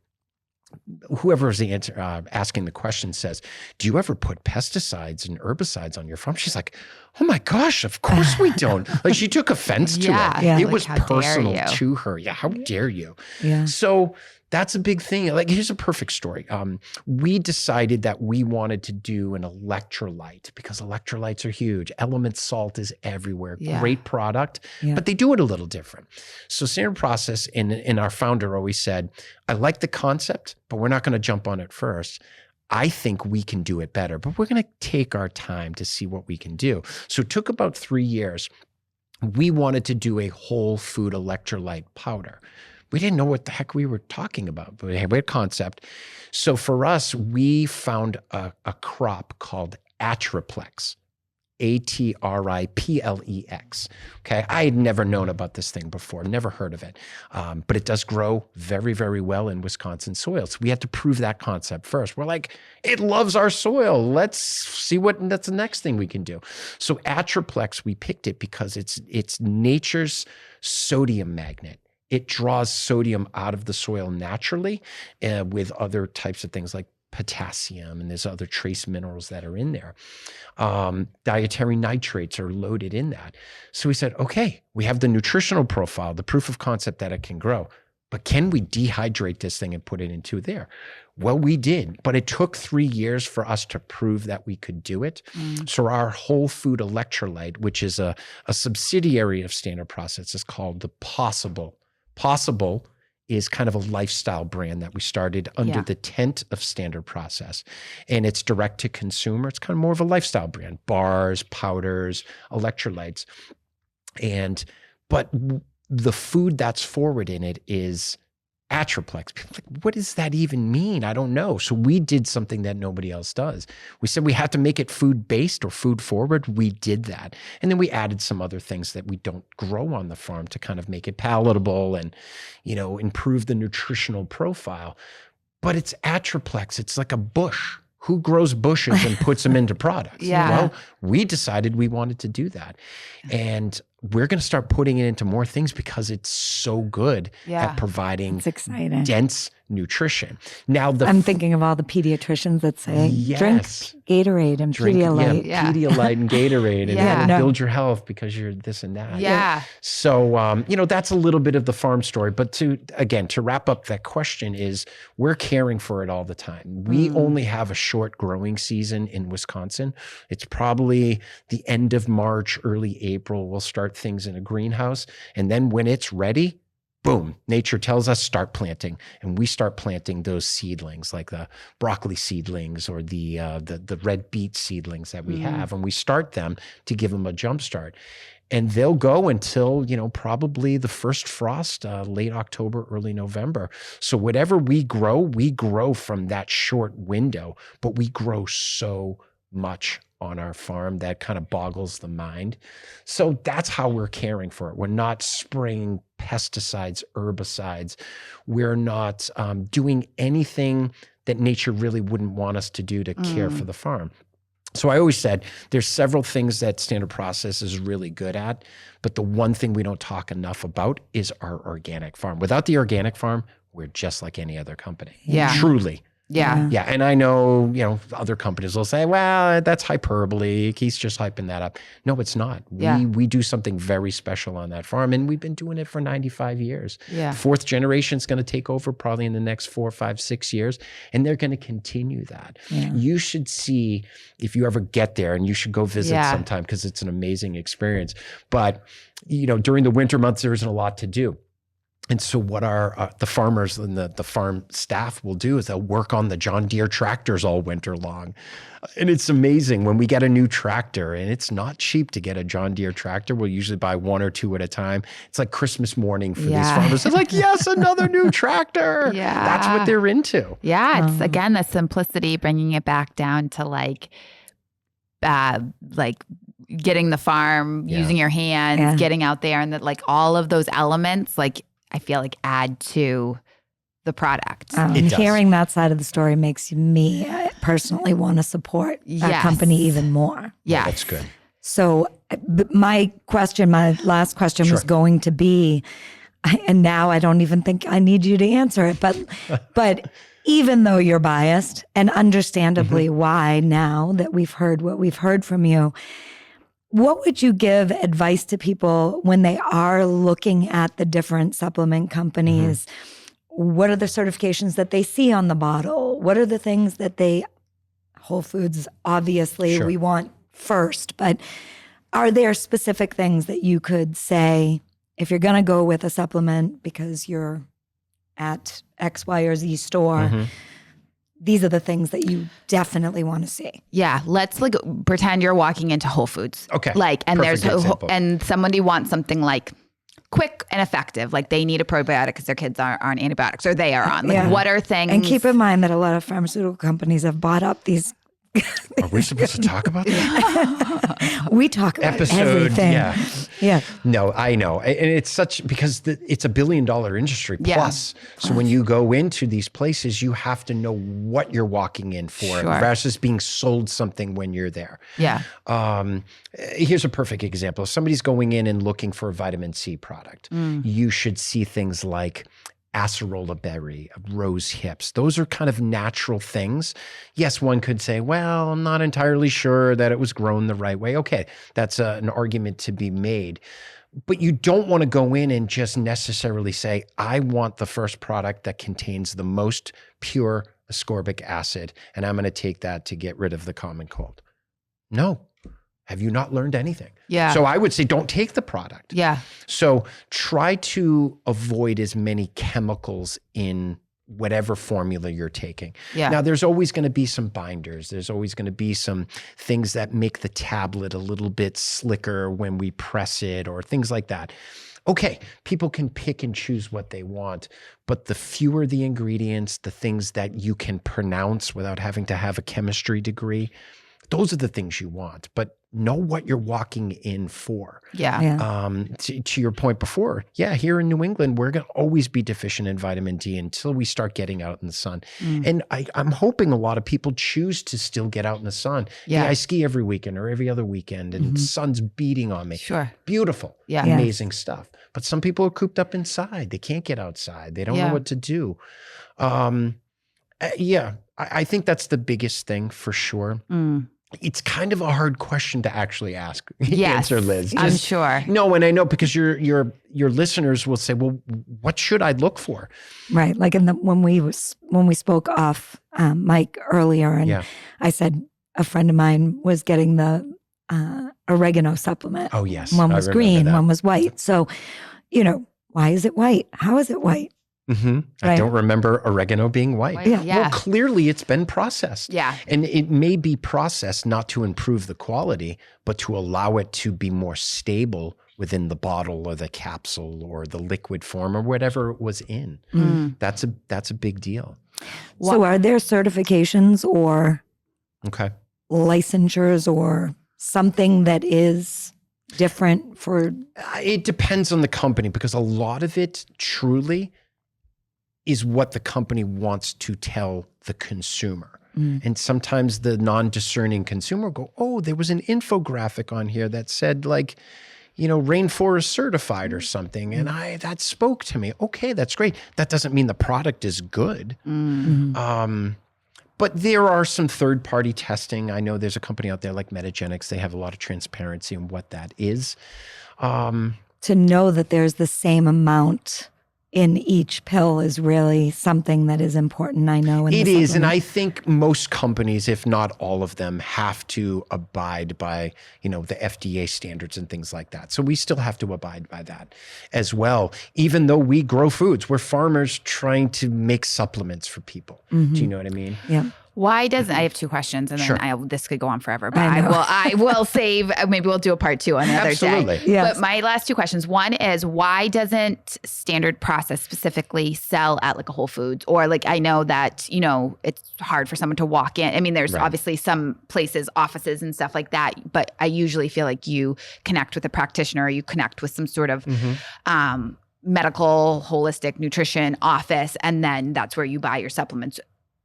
Speaker 3: whoever was asking the question says, do you ever put pesticides and herbicides on your farm? She's like, oh my gosh, of course we don't. Like she took offense to it.
Speaker 2: Yeah.
Speaker 3: It
Speaker 1: Like,
Speaker 3: was
Speaker 1: how dare
Speaker 3: personal
Speaker 1: you?
Speaker 3: to her. Yeah, how dare you?
Speaker 2: Yeah.
Speaker 3: So that's a big thing. Like, here's a perfect story. We decided that we wanted to do an electrolyte because electrolytes are huge. Element salt is everywhere.
Speaker 1: Yeah.
Speaker 3: Great product,
Speaker 2: Yeah.
Speaker 3: but they do it a little different. So Standard Process and our founder always said, I like the concept, but we're not going to jump on it first. I think we can do it better, but we're going to take our time to see what we can do. So it took about 3 years. We wanted to do a whole food electrolyte powder. We didn't know what the heck we were talking about, but we had a concept. So for us, we found a crop called Atriplex, Atriplex. Okay, I had never known about this thing before, never heard of it, but it does grow very, very well in Wisconsin soil. So we had to prove that concept first. We're like, it loves our soil. Let's see that's the next thing we can do. So Atriplex, we picked it because it's nature's sodium magnet. It draws sodium out of the soil naturally with other types of things like potassium, and there's other trace minerals that are in there. Dietary nitrates are loaded in that. So we said, okay, we have the nutritional profile, the proof of concept that it can grow, but can we dehydrate this thing and put it into there? Well, we did, but it took 3 years for us to prove that we could do it. So our whole food electrolyte, which is a subsidiary of Standard Process, is called the Possible. Possible is kind of a lifestyle brand that we started under the tent of Standard Process. And it's direct to consumer. It's kind of more of a lifestyle brand, bars, powders, electrolytes. But the food that's forward in it is Atriplex. People are like, what does that even mean? I don't know. So we did something that nobody else does. We said we had to make it food-based or food-forward. We did that. And then we added some other things that we don't grow on the farm to kind of make it palatable and, improve the nutritional profile. But it's Atriplex. It's like a bush. Who grows bushes and puts them into products?
Speaker 1: Yeah.
Speaker 3: Well, we decided we wanted to do that. And we're going to start putting it into more things because it's so good at providing
Speaker 2: It's exciting.
Speaker 3: dense nutrition. Now,
Speaker 2: I'm thinking of all the pediatricians that say, drink Gatorade and Pedialyte.
Speaker 3: Pedialyte and Gatorade and
Speaker 1: Yeah.
Speaker 3: it'll build your health because you're this and that.
Speaker 1: Yeah.
Speaker 3: So, that's a little bit of the farm story. But to wrap up that question is we're caring for it all the time. We only have a short growing season in Wisconsin. It's probably the end of March, early April. We'll start things in a greenhouse. And then when it's ready, boom, nature tells us start planting. And we start planting those seedlings like the broccoli seedlings or the red beet seedlings that we have. And we start them to give them a jump start. And they'll go until, probably the first frost, late October, early November. So whatever we grow from that short window, but we grow so much on our farm that kind of boggles the mind. So that's how we're caring for it. We're not spraying pesticides, herbicides. We're not doing anything that nature really wouldn't want us to do to care for the farm. So I always said there's several things that Standard Process is really good at, but the one thing we don't talk enough about is our organic farm. Without the organic farm, we're just like any other company.
Speaker 1: Yeah.
Speaker 3: Truly.
Speaker 1: Yeah.
Speaker 3: Yeah. And I know, other companies will say, well, that's hyperbole. Keith's just hyping that up. No, it's not. We do something very special on that farm, and we've been doing it for 95 years.
Speaker 1: Yeah.
Speaker 3: Fourth generation is going to take over probably in the next 4, 5, 6 years, and they're going to continue that.
Speaker 2: Yeah.
Speaker 3: You should see, if you ever get there, and you should go visit sometime because it's an amazing experience. But, during the winter months, there isn't a lot to do. And so what the farmers and the farm staff will do is they'll work on the John Deere tractors all winter long. And it's amazing when we get a new tractor, and it's not cheap to get a John Deere tractor. We'll usually buy 1 or 2 at a time. It's like Christmas morning for these farmers. It's like, yes, another new tractor.
Speaker 1: Yeah.
Speaker 3: That's what they're into.
Speaker 1: Yeah. It's again, the simplicity, bringing it back down to like getting the farm, using your hands, getting out there, and that like all of those elements, like I feel like add to the product.
Speaker 2: And hearing that side of the story makes me personally want to support that company even more.
Speaker 1: Yeah,
Speaker 3: that's good.
Speaker 2: So my last question was going to be, and now I don't even think I need you to answer it, but even though you're biased, and understandably why now that we've heard what we've heard from you, what would you give advice to people when they are looking at the different supplement companies? What are the certifications that they see on the bottle? What are the things that Whole Foods, obviously, we want first, but are there specific things that you could say if you're going to go with a supplement because you're at X, Y, or Z store, these are the things that you definitely want to see?
Speaker 1: Yeah, let's pretend you're walking into Whole Foods.
Speaker 3: Okay.
Speaker 1: And
Speaker 3: Perfect example.
Speaker 1: and somebody wants something like quick and effective, like they need a probiotic because their kids aren't on antibiotics, or they are on. What are things?
Speaker 2: And keep in mind that a lot of pharmaceutical companies have bought up these.
Speaker 3: Are we supposed to talk about that?
Speaker 2: We talk about everything. Yeah.
Speaker 3: No, I know. And it's because it's $1 billion industry plus. So when you go into these places, you have to know what you're walking in for versus being sold something when you're there.
Speaker 1: Yeah.
Speaker 3: Here's a perfect example. If somebody's going in and looking for a vitamin C product, you should see things like acerola berry, rose hips. Those are kind of natural things. Yes, one could say, well, I'm not entirely sure that it was grown the right way. Okay, that's an argument to be made. But you don't want to go in and just necessarily say, I want the first product that contains the most pure ascorbic acid, and I'm going to take that to get rid of the common cold. No. Have you not learned anything?
Speaker 1: Yeah.
Speaker 3: So I would say don't take the product.
Speaker 1: Yeah.
Speaker 3: So try to avoid as many chemicals in whatever formula you're taking.
Speaker 1: Yeah.
Speaker 3: Now, there's always going to be some binders. There's always going to be some things that make the tablet a little bit slicker when we press it or things like that. Okay, people can pick and choose what they want, but the fewer the ingredients, the things that you can pronounce without having to have a chemistry degree, those are the things you want. But know what you're walking in for.
Speaker 1: Yeah.
Speaker 3: To your point before, here in New England, we're going to always be deficient in vitamin D until we start getting out in the sun. And I'm hoping a lot of people choose to still get out in the sun.
Speaker 1: Yeah.
Speaker 3: I ski every weekend or every other weekend and the sun's beating on me.
Speaker 1: Sure.
Speaker 3: Beautiful.
Speaker 1: Yeah.
Speaker 3: Amazing stuff. But some people are cooped up inside. They can't get outside. They don't know what to do. I think that's the biggest thing for sure. It's kind of a hard question to actually answer, Liz.
Speaker 1: I'm sure.
Speaker 3: No, and I know because your listeners will say, well, what should I look for?
Speaker 2: Right. Like when we spoke off mic earlier, and I said a friend of mine was getting the oregano supplement.
Speaker 3: Oh, yes.
Speaker 2: One was green, one was white. So, why is it white? How is it white?
Speaker 3: Right. I don't remember oregano being white. Well, clearly it's been processed.
Speaker 1: Yeah.
Speaker 3: And it may be processed not to improve the quality, but to allow it to be more stable within the bottle or the capsule or the liquid form or whatever it was in. That's a big deal.
Speaker 2: So are there certifications or licensures or something that is different for?
Speaker 3: It depends on the company because a lot of it truly is what the company wants to tell the consumer. And sometimes the non-discerning consumer will go, oh, there was an infographic on here that said rainforest certified or something. And that spoke to me. Okay, that's great. That doesn't mean the product is good. But there are some third-party testing. I know there's a company out there like Metagenics. They have a lot of transparency in what that is.
Speaker 2: To know that there's the same amount in each pill is really something that is important, I know.
Speaker 3: It is, and I think most companies, if not all of them, have to abide by, the FDA standards and things like that. So we still have to abide by that as well. Even though we grow foods, we're farmers trying to make supplements for people. Do you know what I mean?
Speaker 2: Yeah.
Speaker 1: Why doesn't I have two questions, and then
Speaker 3: Sure.
Speaker 1: this could go on forever, but I will save. Maybe we'll do a part two another
Speaker 3: Absolutely.
Speaker 1: day.
Speaker 2: Yes.
Speaker 1: But my last two questions. One is, why doesn't Standard Process specifically sell at like a Whole Foods, or like I know that it's hard for someone to walk in. I mean, there's obviously some places, offices and stuff like that, but I usually feel like you connect with a practitioner, or you connect with some sort of medical, holistic nutrition office, and then that's where you buy your supplements.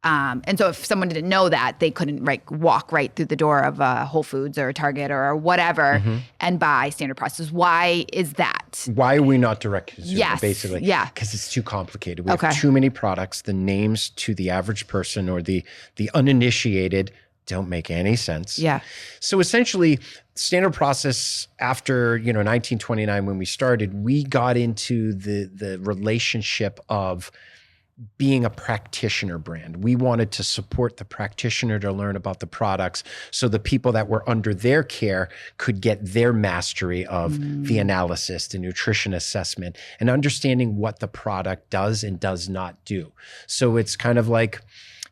Speaker 1: And so if someone didn't know that, they couldn't walk right through the door of a Whole Foods or a Target or whatever and buy standard process. Why is that?
Speaker 3: Why are we not direct to consumer,
Speaker 1: Yes.
Speaker 3: basically?
Speaker 1: Yeah.
Speaker 3: Because it's too complicated. We have too many products. The names to the average person or the uninitiated don't make any sense.
Speaker 1: Yeah.
Speaker 3: So essentially, standard process after 1929 when we started, we got into the relationship of being a practitioner brand. We wanted to support the practitioner to learn about the products so the people that were under their care could get their mastery of the analysis, the nutrition assessment, and understanding what the product does and does not do. So it's kind of like,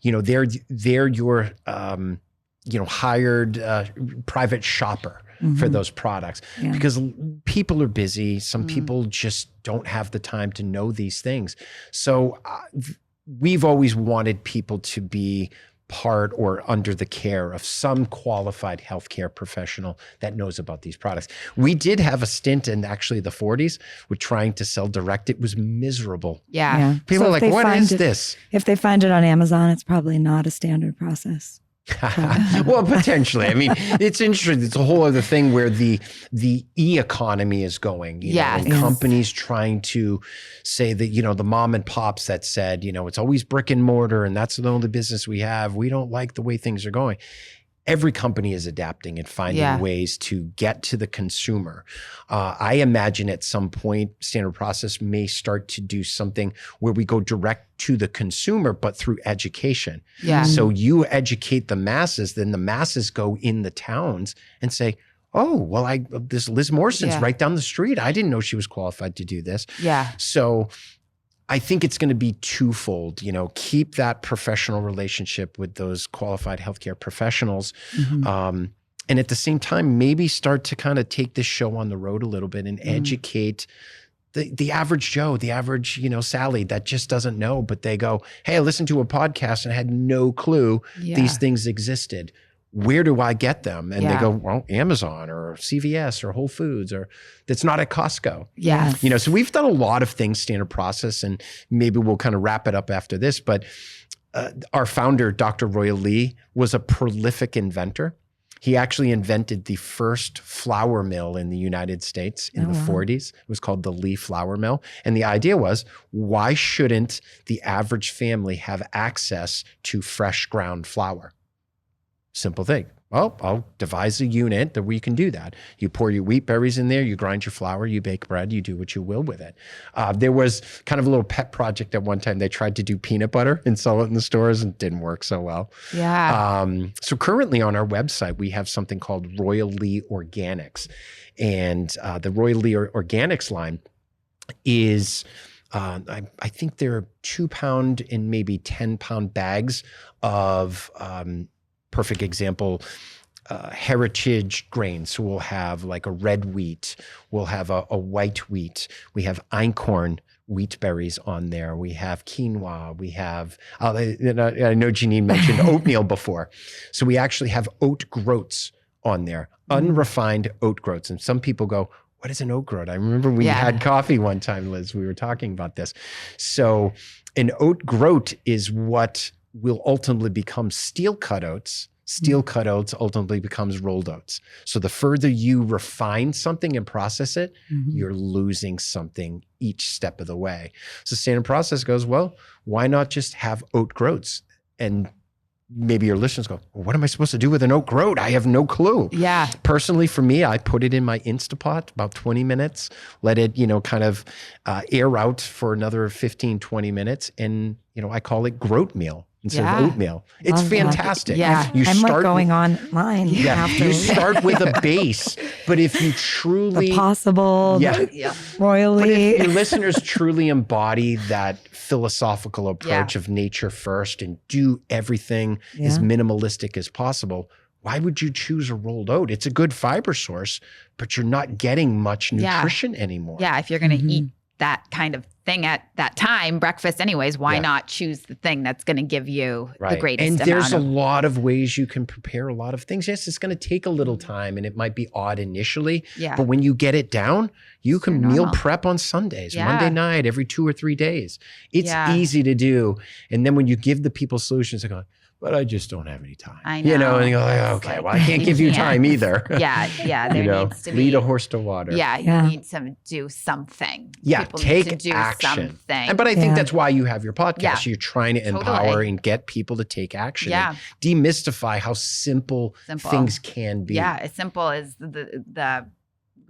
Speaker 3: they're your hired private shopper for those products because people are busy. Some people just don't have the time to know these things. So we've always wanted people to be part or under the care of some qualified healthcare professional that knows about these products. We did have a stint in actually the 40s with trying to sell direct. It was miserable.
Speaker 1: Yeah.
Speaker 3: People are like, what is this?
Speaker 2: If they find it on Amazon, it's probably not a standard process.
Speaker 3: Well, potentially. I mean, it's interesting. It's a whole other thing where the e-economy is going, and companies trying to say that, the mom and pops that said, it's always brick and mortar and that's the only business we have. We don't like the way things are going. Every company is adapting and finding ways to get to the consumer. I imagine at some point, standard process may start to do something where we go direct to the consumer, but through education.
Speaker 1: Yeah.
Speaker 3: So you educate the masses, then the masses go in the towns and say, oh, well, this Liz Morrison's right down the street. I didn't know she was qualified to do this.
Speaker 1: Yeah.
Speaker 3: So I think it's going to be twofold, keep that professional relationship with those qualified healthcare professionals. And at the same time, maybe start to kind of take this show on the road a little bit and educate the average Joe, the average, Sally that just doesn't know, but they go, hey, I listened to a podcast and I had no clue these things existed. Where do I get them? And they go, well, Amazon or CVS or Whole Foods, or that's not at Costco.
Speaker 1: Yeah.
Speaker 3: So we've done a lot of things standard process, and maybe we'll kind of wrap it up after this. But our founder, Dr. Royal Lee, was a prolific inventor. He actually invented the first flour mill in the United States in the 40s. It was called the Lee Flour Mill. And the idea was, why shouldn't the average family have access to fresh ground flour? Simple thing. Well, I'll devise a unit that we can do that. You pour your wheat berries in there, you grind your flour, you bake bread, you do what you will with it. There was kind of a little pet project at one time. They tried to do peanut butter and sell it in the stores and it didn't work so well.
Speaker 1: Yeah.
Speaker 3: So currently on our website, we have something called Royal Lee Organics. And the Royal Lee Organics line is... I think there are 2-pound and maybe 10-pound bags of... perfect example, heritage grains. So we'll have like a red wheat, we'll have a white wheat, we have einkorn wheat berries on there, we have quinoa, we have, I know Janine mentioned oatmeal before. So we actually have oat groats on there, unrefined oat groats. And some people go, what is an oat groat? I remember we had coffee one time, Liz, we were talking about this. So an oat groat is what will ultimately become steel cut oats. Steel cut oats ultimately becomes rolled oats. So the further you refine something and process it, you're losing something each step of the way. So standard process goes, well, why not just have oat groats? And maybe your listeners go, well, what am I supposed to do with an oat groat? I have no clue.
Speaker 1: Yeah.
Speaker 3: Personally, for me, I put it in my Instapot about 20 minutes, let it, kind of air out for another 15, 20 minutes. And, I call it groat meal instead of oatmeal. It's fantastic.
Speaker 1: Yeah.
Speaker 2: I'm like going online.
Speaker 3: You start with a base, but if you truly...
Speaker 2: The possible, royally.
Speaker 3: But if your listeners truly embody that philosophical approach of nature first and do everything as minimalistic as possible, why would you choose a rolled oat? It's a good fiber source, but you're not getting much nutrition anymore.
Speaker 1: Yeah, if you're going to eat that kind of thing at that time, breakfast anyways, why not choose the thing that's going to give you the greatest
Speaker 3: and
Speaker 1: amount
Speaker 3: there's a lot of ways you can prepare a lot of things. Yes, it's going to take a little time and it might be odd initially, but when you get it down, you can meal prep on Sundays, Monday night, every 2 or 3 days. It's easy to do. And then when you give the people solutions, they go, but I just don't have any time.
Speaker 1: I know.
Speaker 3: And you go, okay, well, I can't give you time either.
Speaker 1: There needs to be.
Speaker 3: Lead a horse to water.
Speaker 1: You need to do something.
Speaker 3: Yeah,
Speaker 1: People
Speaker 3: take
Speaker 1: need to do
Speaker 3: action.
Speaker 1: something.
Speaker 3: But I think that's why you have your podcast.
Speaker 1: Yeah.
Speaker 3: You're trying to empower and get people to take action. And demystify how simple things can be.
Speaker 1: Yeah, as simple as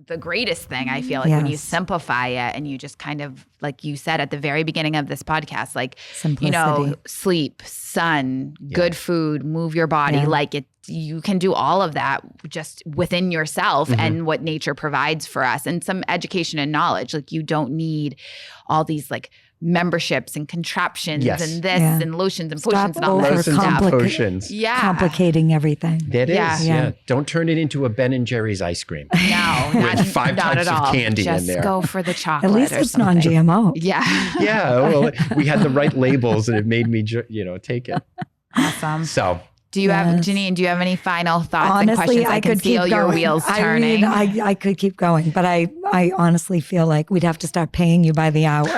Speaker 1: the greatest thing, I feel like, when you simplify it and you just kind of, like you said at the very beginning of this podcast, like,
Speaker 2: simplicity.
Speaker 1: Sleep, sun, good food, move your body. Like you can do all of that just within yourself and what nature provides for us, and some education and knowledge. Like, you don't need all these like memberships and contraptions and this and lotions and potions and all that stuff.
Speaker 3: Potions.
Speaker 2: Complicating everything.
Speaker 3: That is. Don't turn it into a Ben and Jerry's ice cream.
Speaker 1: No,
Speaker 3: with 5
Speaker 1: not
Speaker 3: types
Speaker 1: at all.
Speaker 3: of candy
Speaker 1: Just
Speaker 3: in there.
Speaker 1: go for the chocolate.
Speaker 2: At least
Speaker 1: or
Speaker 2: it's
Speaker 1: something.
Speaker 2: non-GMO.
Speaker 1: Yeah.
Speaker 3: Well, we had the right labels and it made me, take it.
Speaker 1: Awesome.
Speaker 3: So.
Speaker 1: Do you have, Janine, do you have any final thoughts
Speaker 2: Honestly,
Speaker 1: and questions? I
Speaker 2: could
Speaker 1: feel
Speaker 2: keep
Speaker 1: your
Speaker 2: going.
Speaker 1: wheels turning.
Speaker 2: I could keep going, but I honestly feel like we'd have to start paying you by the hour.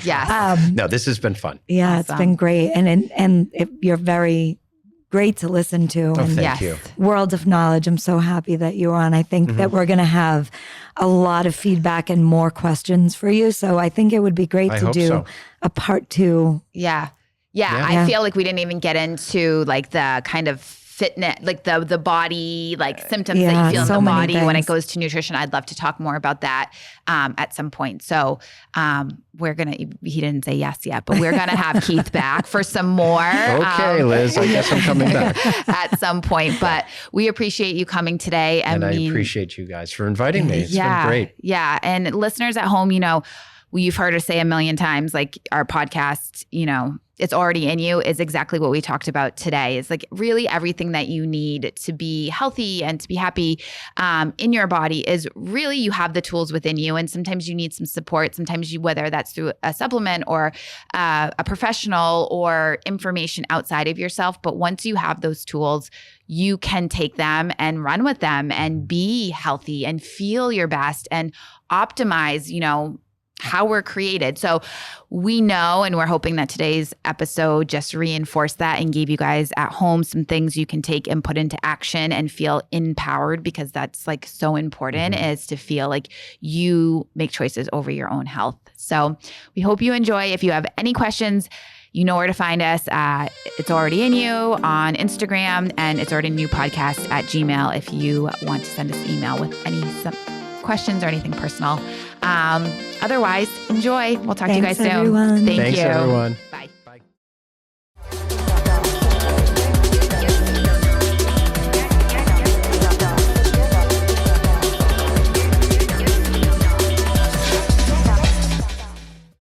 Speaker 1: Yes.
Speaker 3: No, this has been fun.
Speaker 2: Yeah,
Speaker 1: Awesome.
Speaker 2: It's been great. And you're very great to listen to.
Speaker 3: Oh,
Speaker 2: and
Speaker 3: thank you.
Speaker 2: World of knowledge. I'm so happy that you're on. I think that we're going to have a lot of feedback and more questions for you. So I think it would be great to do a part 2.
Speaker 1: Yeah. I feel like we didn't even get into like the kind of fitness, like the body, like symptoms that you feel in the body when it goes to nutrition. I'd love to talk more about that at some point. So he didn't say yes yet, but we're going to have Keith back for some more.
Speaker 3: Okay, Liz, I guess I'm coming back.
Speaker 1: At some point, but we appreciate you coming today.
Speaker 3: And I appreciate you guys for inviting me. It's been great.
Speaker 1: Yeah. And listeners at home, you've heard us say a million times, like our podcast, it's already in you is exactly what we talked about today. It's like really everything that you need to be healthy and to be happy in your body is really, you have the tools within you. And sometimes you need some support. Sometimes whether that's through a supplement or a professional or information outside of yourself. But once you have those tools, you can take them and run with them and be healthy and feel your best and optimize, how we're created. So we know, and we're hoping that today's episode just reinforced that and gave you guys at home some things you can take and put into action and feel empowered, because that's like so important, is to feel like you make choices over your own health. So we hope you enjoy. If you have any questions, you know where to find us. It's already in you on Instagram, and it's already in new podcast at Gmail if you want to send us email with any questions or anything personal. Otherwise, enjoy. We'll talk to you guys soon.
Speaker 2: Everyone.
Speaker 1: Thank
Speaker 3: Thanks,
Speaker 1: you.
Speaker 3: everyone.
Speaker 1: Bye.